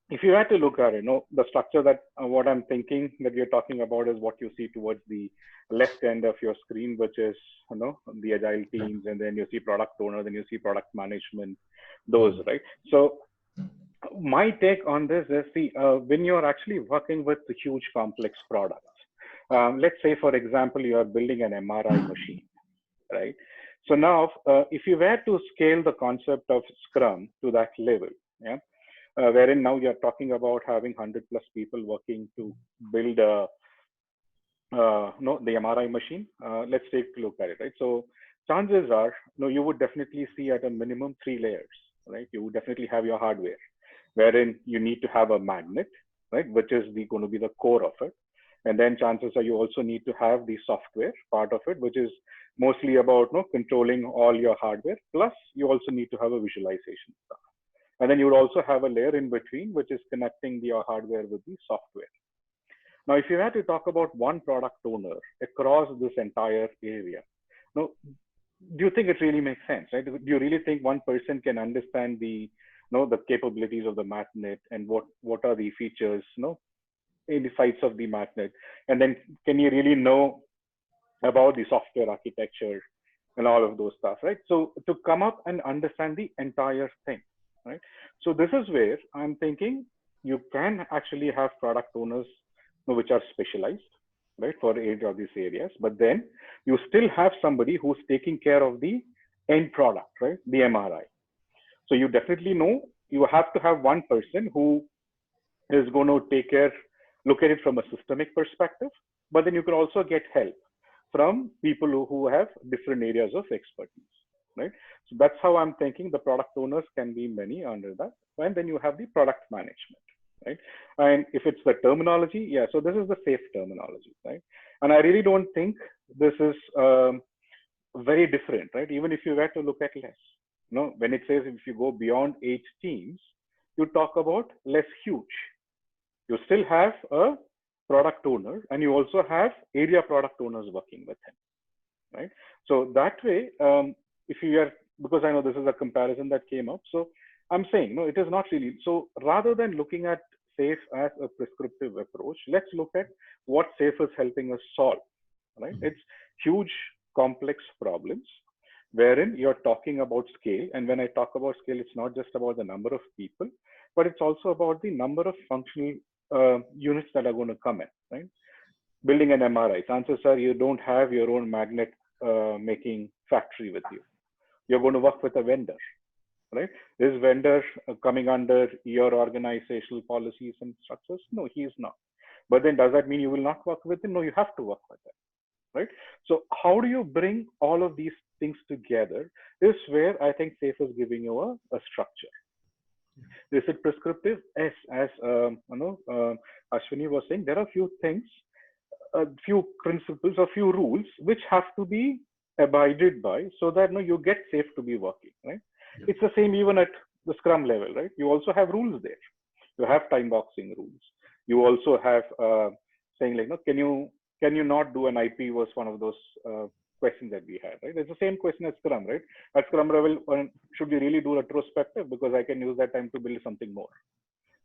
If you had to look at it, the structure that what I'm thinking that you're talking about is what you see towards the left end of your screen, which is the agile teams, and then you see product owner, then you see product management, those, right? So my take on this is, when you're actually working with huge complex products, let's say, for example, you are building an MRI machine, right? So now, if you were to scale the concept of Scrum to that level, yeah, wherein now you're talking about having 100+ people working to build the MRI machine. Let's take a look at it, right? So chances are, you would definitely see at a minimum 3 layers, right? You would definitely have your hardware, wherein you need to have a magnet, right, which is going to be the core of it. And then chances are you also need to have the software part of it, which is mostly about controlling all your hardware. Plus, you also need to have a visualization stuff. And then you would also have a layer in between, which is connecting your hardware with the software. Now, if you had to talk about one product owner across this entire area, now, do you think it really makes sense, right? Do you really think one person can understand the, the capabilities of the MATNet and what are the features, insights of the MATNet, and then can you really know about the software architecture and all of those stuff, right? So to come up and understand the entire thing, right? So this is where I'm thinking you can actually have product owners which are specialized, right, for each of these areas, but then you still have somebody who's taking care of the end product, right, the MRI. So you definitely know you have to have one person who is going to look at it from a systemic perspective, but then you can also get help from people who have different areas of expertise, right? So that's how I'm thinking the product owners can be many under that. And then you have the product management, right? And if it's the terminology, yeah, so this is the SAFe terminology, right? And I really don't think this is very different, right? Even if you were to look at less, when it says if you go beyond 8 teams, you talk about less huge. You still have a product owner and you also have area product owners working with him, right? So that way, if you are, because I know this is a comparison that came up, so I'm saying, no, it is not really. So rather than looking at SAFe as a prescriptive approach, let's look at what SAFe is helping us solve, right? It's huge, complex problems wherein you're talking about scale. And when I talk about scale, it's not just about the number of people, but it's also about the number of functional units that are going to come in, right? Building an MRI, chances are you don't have your own magnet making factory with you. You're going to work with a vendor, right? Is vendor coming under your organizational policies and structures? No, he is not. But then does that mean you will not work with him? No, you have to work with him, right? So how do you bring all of these things together is where I think SAFe is giving you a structure. Is it prescriptive? Yes, as Ashwini was saying, there are a few things, a few principles, a few rules which have to be abided by so that you get SAFe to be working, right? Yeah. It's the same even at the Scrum level, right? You also have rules there. You have time boxing rules. You also have saying like, can you not do an IP was one of those questions that we had, right? It's the same question as Scrum, right? At Scrum level, should we really do retrospective because I can use that time to build something more?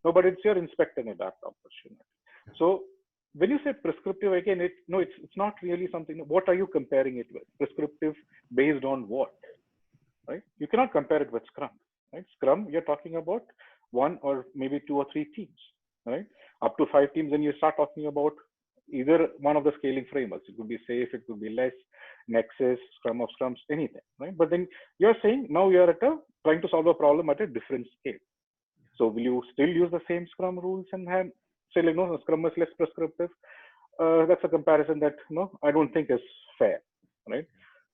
No, but it's your inspect and adapt opportunity. So when you say prescriptive, again, it's not really something. What are you comparing it with? Prescriptive based on what, right? You cannot compare it with Scrum, right? Scrum, you're talking about 1 or maybe 2 or 3 teams, right? Up to 5 teams, and you start talking about either one of the scaling frameworks. It could be SAFe, it could be less, Nexus, Scrum of Scrums, anything, right? But then you're saying now you're trying to solve a problem at a different scale. So will you still use the same Scrum rules and say like, no, Scrum is less prescriptive? That's a comparison that I don't think is fair, right?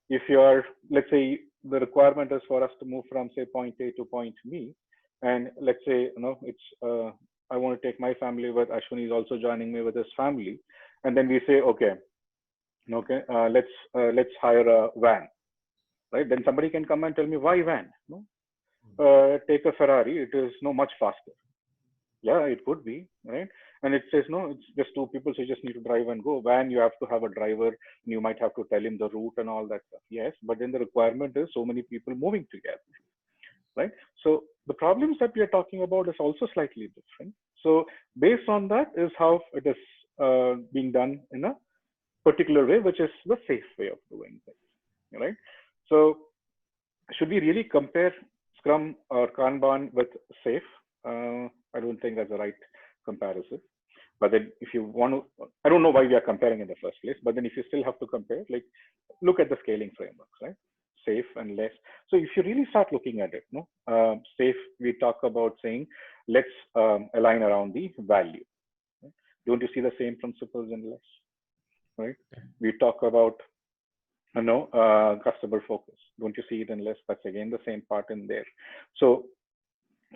If you're, let's say the requirement is for us to move from say point A to point B, and let's say it's I want to take my family, but Ashwini is also joining me with his family, and then we say okay, let's hire a van, right? Then somebody can come and tell me why van? Take a Ferrari, it is much faster. Yeah, it could be, right? And it says no, it's just 2 people, so you just need to drive and go. Van, you have to have a driver, and you might have to tell him the route and all that stuff. Yes, but then the requirement is so many people moving together, right? So the problems that we are talking about is also slightly different. So based on that is how it is being done in a particular way, which is the SAFe way of doing things, right? So should we really compare Scrum or Kanban with SAFe? I don't think that's the right comparison. But then if you want to, I don't know why we are comparing in the first place, but then if you still have to compare, like look at the scaling frameworks, right? SAFe and less. So if you really start looking at it, SAFe, we talk about saying, let's align around the value. Right? Don't you see the same principles in less, right? We talk about, customer focus. Don't you see it in less? That's again the same part in there. So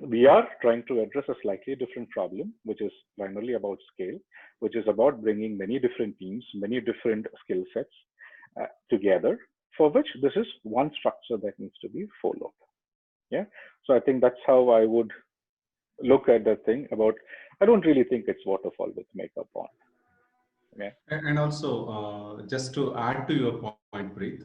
we are trying to address a slightly different problem, which is primarily about scale, which is about bringing many different teams, many different skill sets together, for which this is one structure that needs to be followed. Yeah. So I think that's how I would look at the thing about, I don't really think it's waterfall with makeup on. Yeah. And also, just to add to your point, Preet,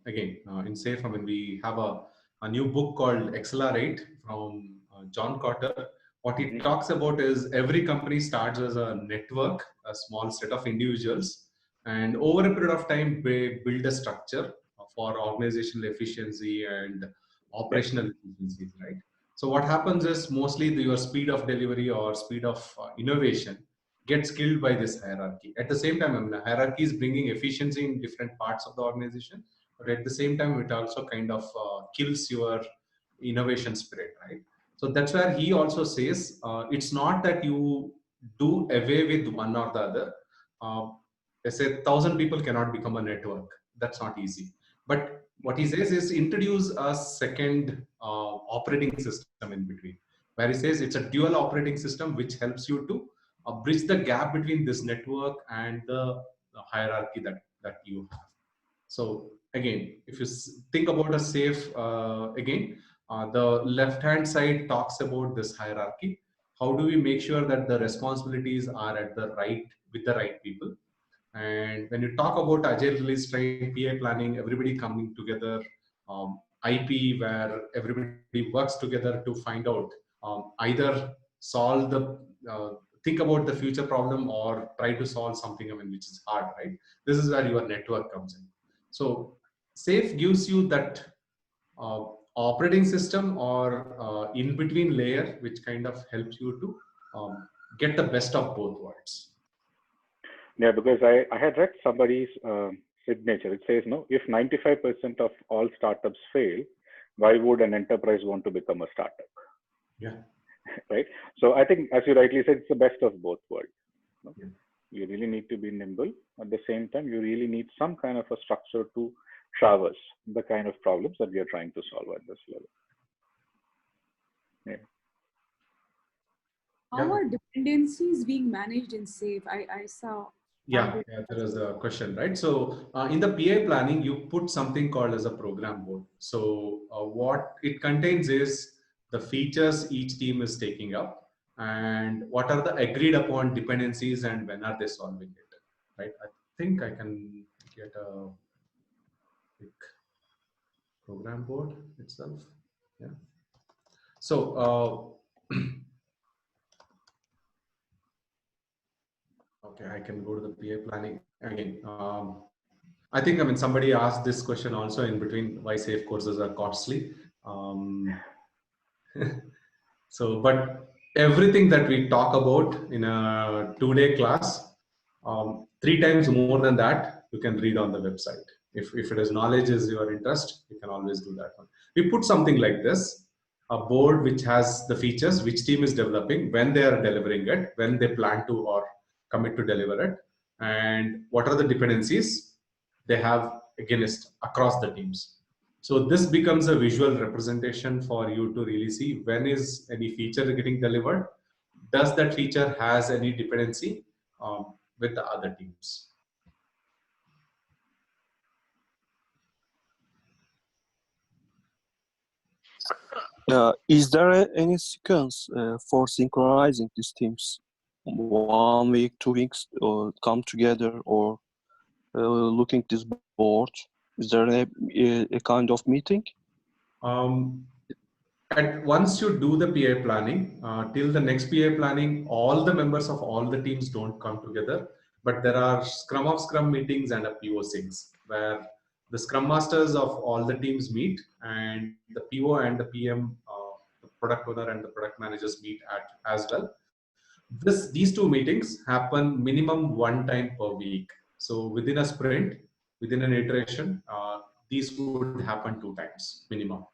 again, in SAFE, I mean, we have a new book called Accelerate from John Kotter. What he talks about is every company starts as a network, a small set of individuals, and over a period of time, they build a structure for organizational efficiency and operational efficiencies, right? So what happens is mostly your speed of delivery or speed of innovation gets killed by this hierarchy. At the same time, I mean, the hierarchy is bringing efficiency in different parts of the organization, but at the same time, it also kind of kills your innovation spirit, right? So that's where he also says it's not that you do away with one or the other. They say 1,000 people cannot become a network. That's not easy. But what he says is introduce a second operating system in between, where he says it's a dual operating system which helps you to bridge the gap between this network and the hierarchy that you have. So again, if you think about a SAFE, again, the left-hand side talks about this hierarchy. How do we make sure that the responsibilities are at the right, with the right people? And when you talk about agile release train, PA planning, everybody coming together, IP where everybody works together to find out either solve the think about the future problem or try to solve something, I mean, which is hard, right? This is where your network comes in. So SAFE gives you that operating system or in between layer, which kind of helps you to get the best of both worlds. Yeah, because I had read somebody's signature. It says, no, if 95% of all startups fail, why would an enterprise want to become a startup? Yeah. Right. So I think, as you rightly said, it's the best of both worlds. No? Yeah. You really need to be nimble. At the same time, you really need some kind of a structure to traverse the kind of problems that we are trying to solve at this level. Yeah. How are dependencies being managed in SAFE? I saw. Yeah, there is a question, right? So in the PA planning, you put something called as a program board. So what it contains is the features each team is taking up and what are the agreed upon dependencies and when are they solving it, right? I think I can get a quick program board itself. Yeah. So okay, I can go to the PA planning again. I think, I mean, somebody asked this question also in between, why SAFE courses are costly. So, but everything that we talk about in a 2-day class, 3 times more than that, you can read on the website. If it is knowledge is your interest, you can always do that one. We put something like this, a board which has the features, which team is developing, when they are delivering it, when they plan to or commit to deliver it, and what are the dependencies they have against across the teams. So this becomes a visual representation for you to really see when is any feature getting delivered. Does that feature has any dependency with the other teams? Is there any sequence for synchronizing these teams? 1 week, 2 weeks, or come together, or looking at this board? Is there a kind of meeting? Once you do the PA planning, till the next PA planning, all the members of all the teams don't come together, but there are Scrum of Scrum meetings and a PO6 where the Scrum Masters of all the teams meet and the PO and the PM, the product owner and the product managers meet as well. These 2 meetings happen minimum 1 time per week. So within a sprint, within an iteration, these would happen 2 times minimum.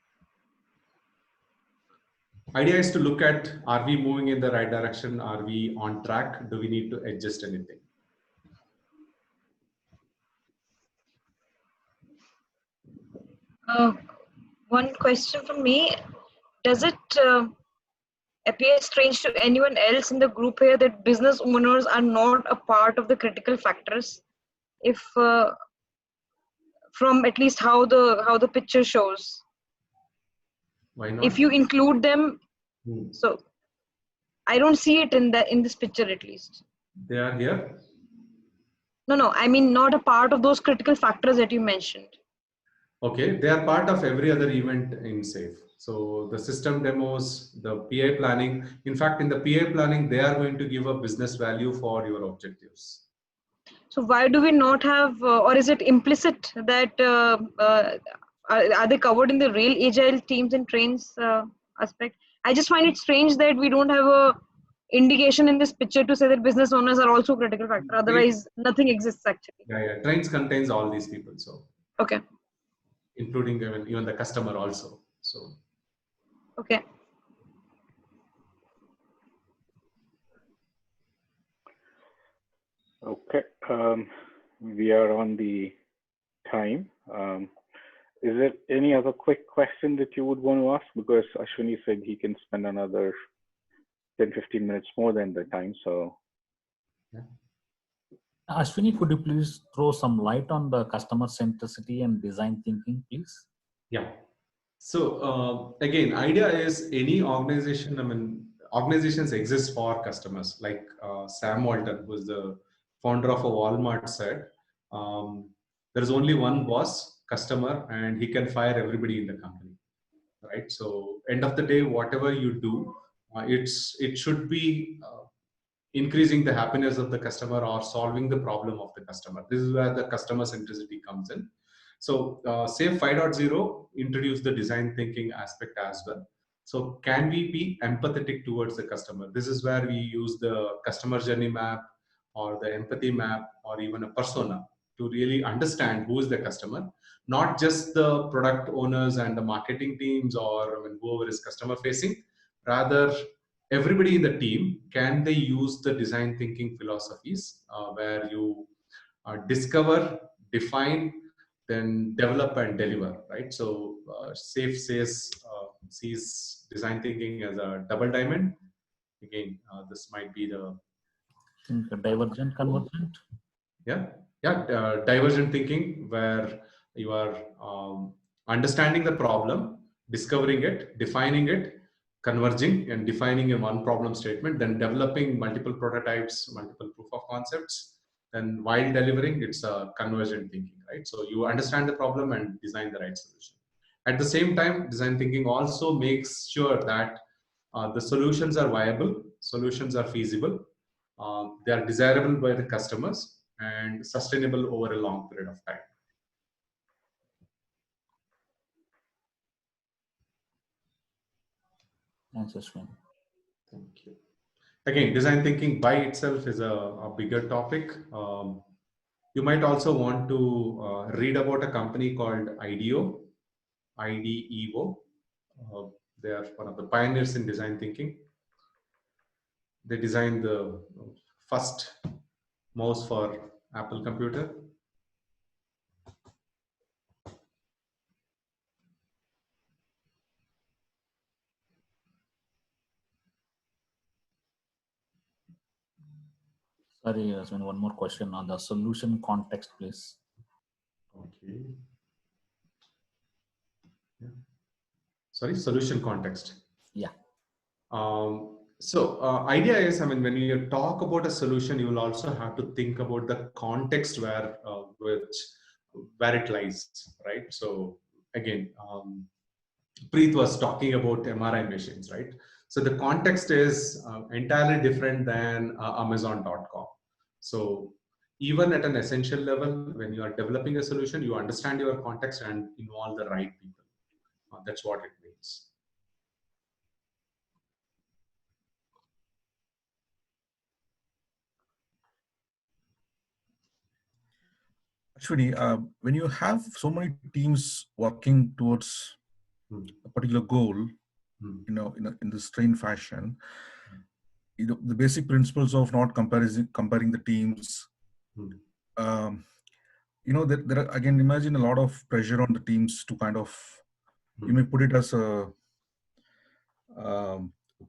Idea is to look at, are we moving in the right direction? Are we on track? Do we need to adjust anything? One question from me. Does it appear strange to anyone else in the group here that business owners are not a part of the critical factors? If from at least how the picture shows. Why not? If you include them, so I don't see it in this picture at least. They are here. No, I mean not a part of those critical factors that you mentioned. Okay, they are part of every other event in SAFe. So the system demos, the PI planning, in fact, in the PI planning, they are going to give a business value for your objectives. So why do we not have, or is it implicit that are they covered in the real agile teams and trains aspect? I just find it strange that we don't have a indication in this picture to say that business owners are also critical factor. Otherwise, nothing exists actually. Yeah. Trains contains all these people. So okay, including even the customer also. So okay. Okay, we are on the time. Is there any other quick question that you would want to ask? Because Ashwini said he can spend another 10-15 minutes more than the time. So, Ashwini, could you please throw some light on the customer centricity and design thinking, please? Yeah. So again, idea is any organization. I mean, organizations exist for customers. Like Sam Walton, who is the founder of a Walmart, said, there is only one boss, customer, and he can fire everybody in the company. Right. So end of the day, whatever you do, it should be increasing the happiness of the customer or solving the problem of the customer. This is where the customer centricity comes in. So SAFe 5.0 introduced the design thinking aspect as well. So can we be empathetic towards the customer? This is where we use the customer journey map or the empathy map or even a persona to really understand who is the customer, not just the product owners and the marketing teams or whoever is customer facing. Rather, everybody in the team, can they use the design thinking philosophies where you discover, define, then develop and deliver, right? So SAFe sees design thinking as a double diamond. Again, this might be the divergent, convergent. Yeah, divergent thinking where you are understanding the problem, discovering it, defining it, converging and defining a one problem statement, then developing multiple prototypes, multiple proof of concepts. Then while delivering, it's a convergent thinking, right? So you understand the problem and design the right solution. At the same time, design thinking also makes sure that the solutions are viable, solutions are feasible, they are desirable by the customers and sustainable over a long period of time. Thanks, Ashwin. Thank you. Again, design thinking by itself is a bigger topic. You might also want to read about a company called IDEO, IDEO. They are one of the pioneers in design thinking. They designed the first mouse for Apple computer. Sorry, Ashwin, one more question on the solution context, please. Okay. Yeah. Sorry, solution context. Yeah. So idea is, when you talk about a solution, you will also have to think about the context where it lies, right? So again, Preet was talking about MRI machines, right? So the context is entirely different than Amazon.com. So even at an essential level, when you are developing a solution, you understand your context and involve the right people. That's what it means. Actually, when you have so many teams working towards a particular goal, in this train fashion, the basic principles of not comparing the teams. There are, again, imagine a lot of pressure on the teams to kind of, you may put it as a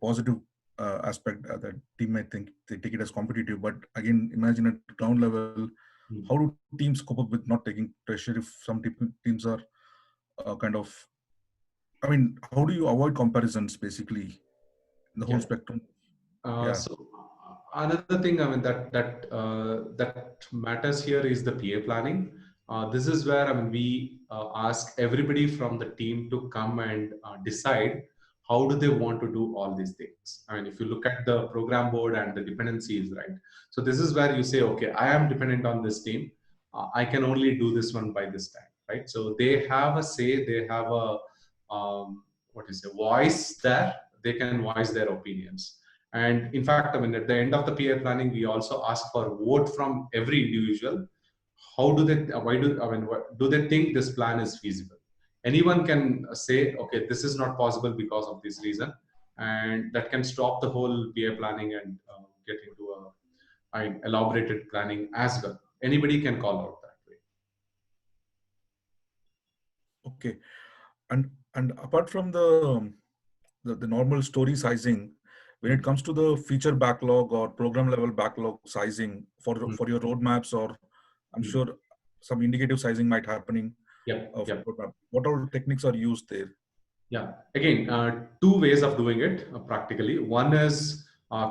positive aspect that team might think they take it as competitive, but again, imagine at ground level, how do teams cope up with not taking pressure if some teams are kind of, how do you avoid comparisons basically in the whole spectrum? So another thing, I mean, that matters here is the PA planning. This is where, I mean, we ask everybody from the team to come and decide how do they want to do all these things. I mean, if you look at the program board and the dependencies, right? So this is where you say, okay, I am dependent on this team. I can only do this one by this time, right? So they have a say, they have a voice there. They can voice their opinions. And in fact, I mean, at the end of the PA planning, we also ask for vote from every individual. How do they, do they think this plan is feasible? Anyone can say, okay, this is not possible because of this reason. And that can stop the whole PA planning and get into a elaborated planning as well. Anybody can call out that way. Okay. And apart from the normal story sizing, when it comes to the feature backlog or program level backlog sizing for your roadmaps, or I'm sure some indicative sizing might happening. What all techniques are used there? Yeah, again, two ways of doing it practically. One is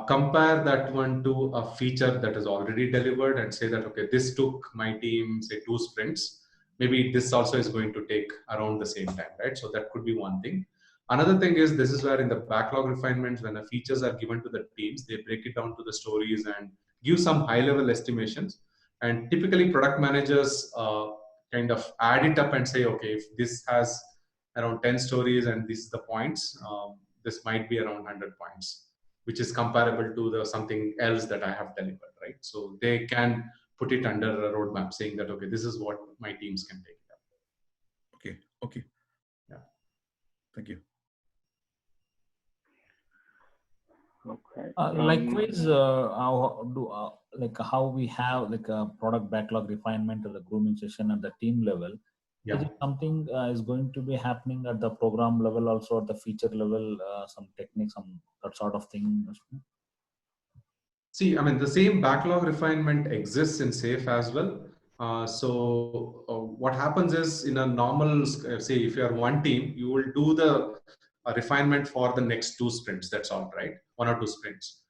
compare that one to a feature that is already delivered and say that, okay, this took my team, say 2 sprints. Maybe this also is going to take around the same time, right? So that could be one thing. Another thing is, this is where in the backlog refinements, when the features are given to the teams, they break it down to the stories and give some high level estimations. And typically product managers kind of add it up and say, okay, if this has around 10 stories and this is the points, this might be around 100 points, which is comparable to the something else that I have delivered, right? So they can put it under a roadmap saying that, okay, this is what my teams can take it up. Okay. Yeah. Thank you. Okay. Likewise, how we have like a product backlog refinement or the grooming session at the team level. Yeah. Is it something is going to be happening at the program level also, at the feature level, some techniques, some that sort of thing? See, I mean, the same backlog refinement exists in SAFe as well. What happens is, in a normal, say, if you are one team, you will do the refinement for the next 2 sprints. That's all, right? 1 or 2 sprints.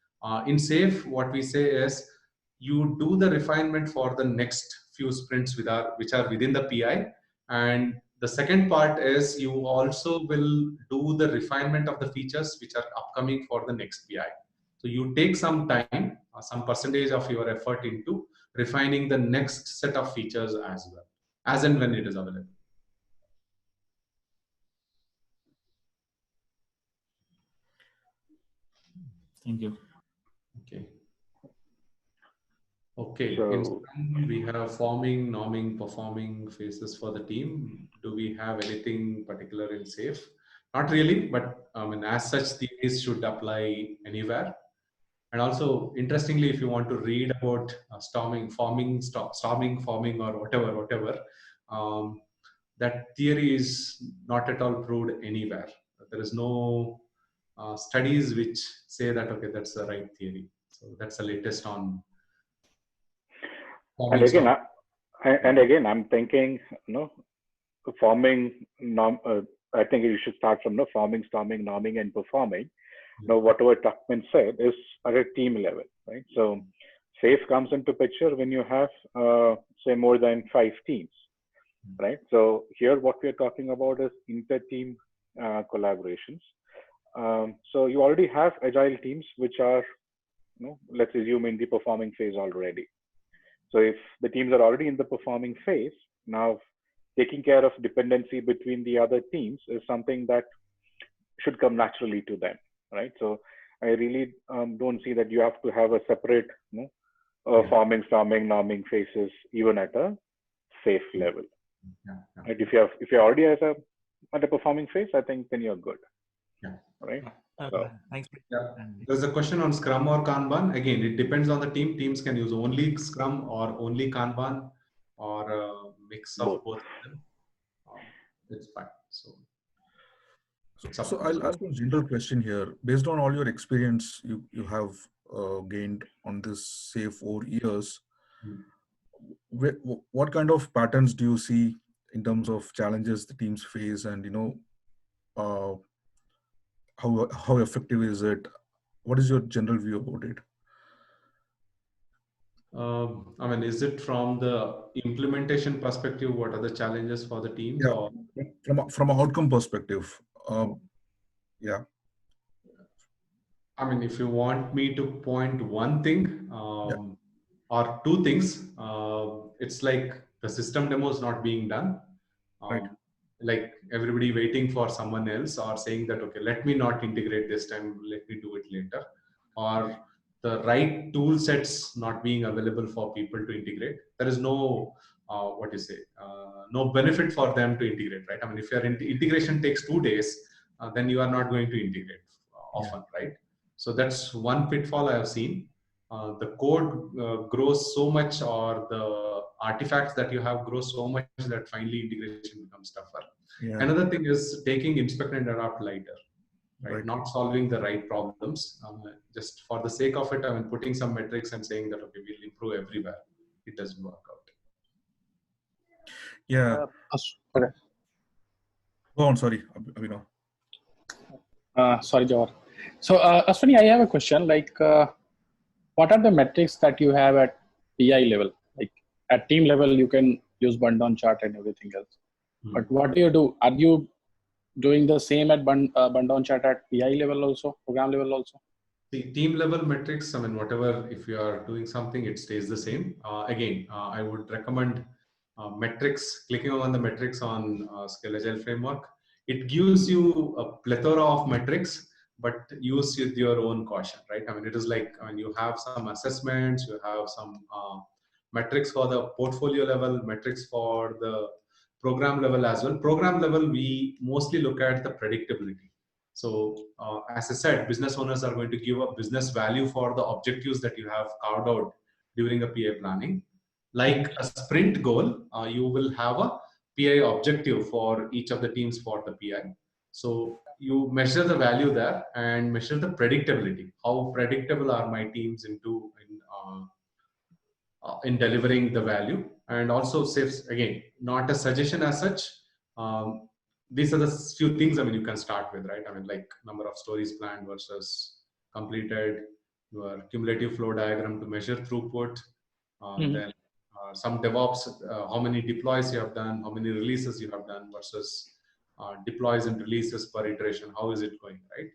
In SAFe, what we say is, you do the refinement for the next few sprints which are within the PI. And the second part is, you also will do the refinement of the features which are upcoming for the next PI. So you take some time, some percentage of your effort into refining the next set of features as well, as and when it is available. Thank you. Okay. So, in Scrum, we have forming, norming, performing phases for the team. Do we have anything particular in SAFe? Not really, but I mean, as such, these should apply anywhere. And also, interestingly, if you want to read about storming, forming, or whatever, that theory is not at all proved anywhere. There is no studies which say that, okay, that's the right theory. So that's the latest on forming. And again, I'm thinking, forming, I think you should start from forming, storming, norming, and performing. Now, whatever Tuckman said is at a team level, right? So SAFe comes into picture when you have, say, more than 5 teams, right? So here, what we're talking about is inter-team collaborations. So you already have agile teams which are, let's assume, in the performing phase already. So if the teams are already in the performing phase, now taking care of dependency between the other teams is something that should come naturally to them, right? So I really don't see that you have to have a separate forming, storming, norming phases even at a SAFe level. Right? If you're already at a performing phase, I think then you're good. Right? So, thanks. There's a question on Scrum or Kanban. Again, it depends on the team. Teams can use only Scrum or only Kanban, or a mix of both of them. It's fine. So I'll ask a general question here. Based on all your experience you have gained on this SAFe over years, what kind of patterns do you see in terms of challenges the teams face, and how effective is it? What is your general view about it? I mean, is it from the implementation perspective? What are the challenges for the teams? Yeah, or from an outcome perspective, yeah. I mean, if you want me to point one thing or two things, it's like the system demo is not being done. Right. Like everybody waiting for someone else, or saying that, okay, let me not integrate this time, let me do it later. Or the right tool sets not being available for people to integrate. There is no, no benefit for them to integrate, right? I mean, if your integration takes 2 days, then you are not going to integrate often, right? So that's one pitfall I have seen. The code grows so much, or the artifacts that you have grow so much, that finally integration becomes tougher. Yeah. Another thing is taking inspect and adapt lighter, right? Not solving the right problems. Just for the sake of it, I mean, putting some metrics and saying that, okay, we'll improve everywhere. It doesn't work out. Yeah. Okay. Go on, sorry, Abhinav. Sorry, Jawar. So, Ashwini, I have a question. Like, what are the metrics that you have at PI level? Like, at team level, you can use Burndown chart and everything else. But what do you do? Are you doing the same at Burndown chart at PI level also, program level also? The team level metrics, I mean, whatever, if you are doing something, it stays the same. Again, I would recommend metrics, clicking on the metrics on Scale Agile framework. It gives you a plethora of metrics, but use with your own caution, right? I mean, it is like, I mean, you have some assessments, you have some metrics for the portfolio level, metrics for the program level as well. Program level, we mostly look at the predictability. So as I said, business owners are going to give a business value for the objectives that you have carved out during a PI planning. Like a sprint goal, you will have a PI objective for each of the teams for the PI. So you measure the value there and measure the predictability. How predictable are my teams in delivering the value? And also, saves, again, not a suggestion as such. These are the few things, I mean, you can start with, right? I mean, like number of stories planned versus completed, your cumulative flow diagram to measure throughput, then some DevOps, how many deploys you have done, how many releases you have done versus deploys and releases per iteration, how is it going, right?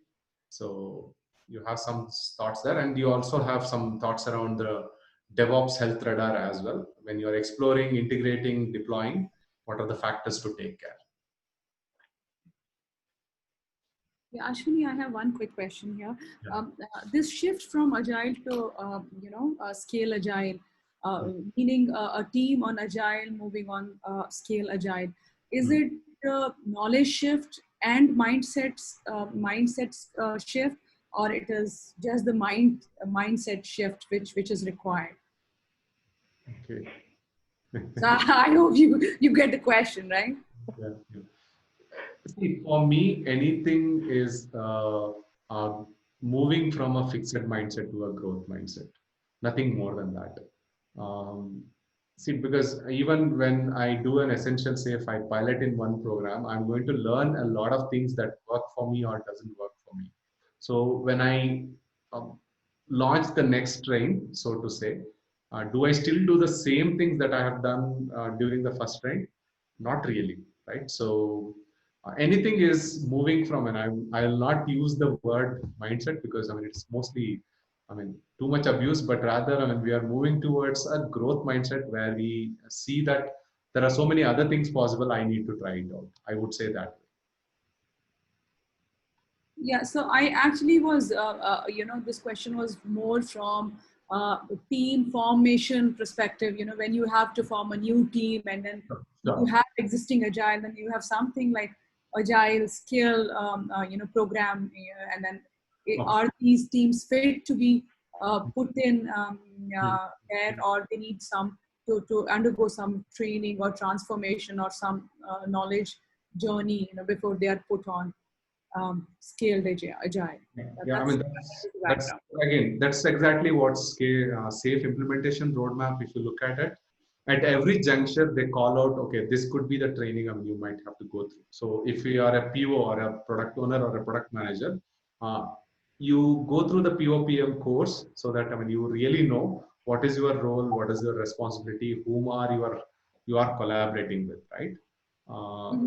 So you have some thoughts there, and you also have some thoughts around the DevOps health radar as well. When you're exploring, integrating, deploying, what are the factors to take care? Yeah, Ashwini, I have one quick question here. Yeah. This shift from Agile to, Scale Agile, meaning a team on Agile moving on Scale Agile, is it a knowledge shift and mindset shift, or it is just the mindset shift which is required? Okay. So I hope you get the question, right? Yeah. See, for me, anything is moving from a fixed mindset to a growth mindset. Nothing more than that. See, because even when I do an essential, say if I pilot in one program, I'm going to learn a lot of things that work for me or doesn't work for me. So when I launch the next train, so to say, do I still do the same things that I have done during the first train? Not really, right? So anything is moving from, and I'll not use the word mindset because I mean it's mostly, I mean, too much abuse, but rather, I mean, we are moving towards a growth mindset where we see that there are so many other things possible. I need to try it out. I would say that. Yeah, so I actually was, this question was more from team formation perspective. You know, when you have to form a new team and then you have existing Agile, then you have something like Agile skill, program, and then are these teams fit to be put in there, or they need some to undergo some training or transformation or some knowledge journey, before they are put on scaled Agile. Yeah, I mean, that's exactly what safe implementation roadmap, if you look at it, at every juncture, they call out, okay, this could be the training you might have to go through. So if you are a PO or a product owner or a product manager, you go through the POPM course so that, I mean, you really know what is your role, what is your responsibility, whom are you are collaborating with, right?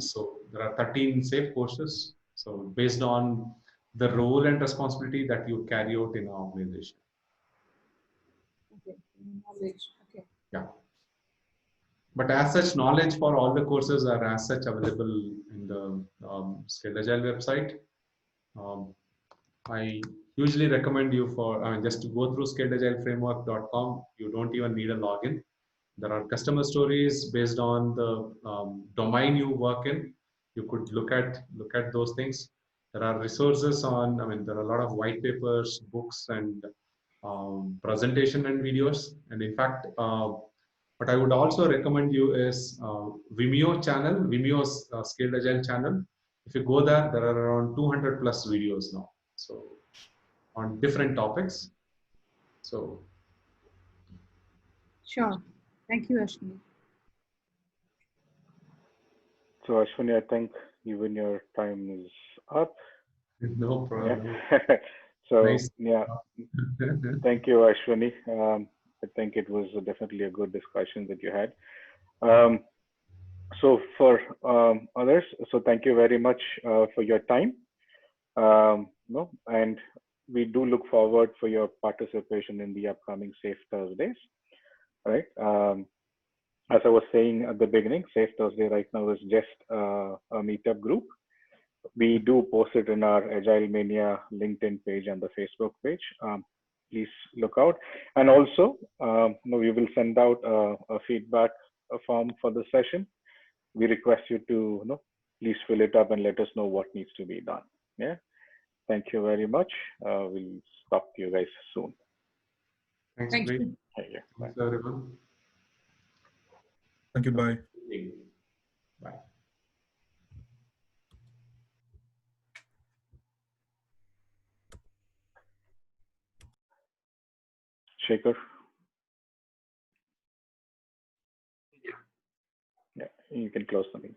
So there are 13 safe courses. So based on the role and responsibility that you carry out in an organization. Okay, knowledge. Okay. Yeah. But as such, knowledge for all the courses are as such available in the Scaled Agile website. I usually recommend you just to go through scaledagileparamework.com. You don't even need a login. There are customer stories based on the domain you work in. You could look at those things. There are resources on. There are a lot of white papers, books, and presentation and videos. And in fact, what I would also recommend you is Vimeo channel, Vimeo's Scaled Agile channel. If you go there, there are around 200 plus videos now. So on different topics. So sure. Thank you, Ashwini. So Ashwini, I think even your time is up. No problem. Yeah. So nice. Yeah, thank you, Ashwini. I think it was definitely a good discussion that you had. So for others, so thank you very much for your time. And we do look forward for your participation in the upcoming Safe Thursdays. All right. As I was saying at the beginning, Safe Thursday right now is just a meetup group. We do post it in our Agile Mania LinkedIn page and the Facebook page. Please look out. And also, we will send out a feedback form for the session. We request you to please fill it up and let us know what needs to be done. Yeah. Thank you very much. We'll talk to you guys soon. Thanks, Thank you. Thanks, everyone. Thank you. Bye. Bye. Shekhar? Yeah, you can close the meeting.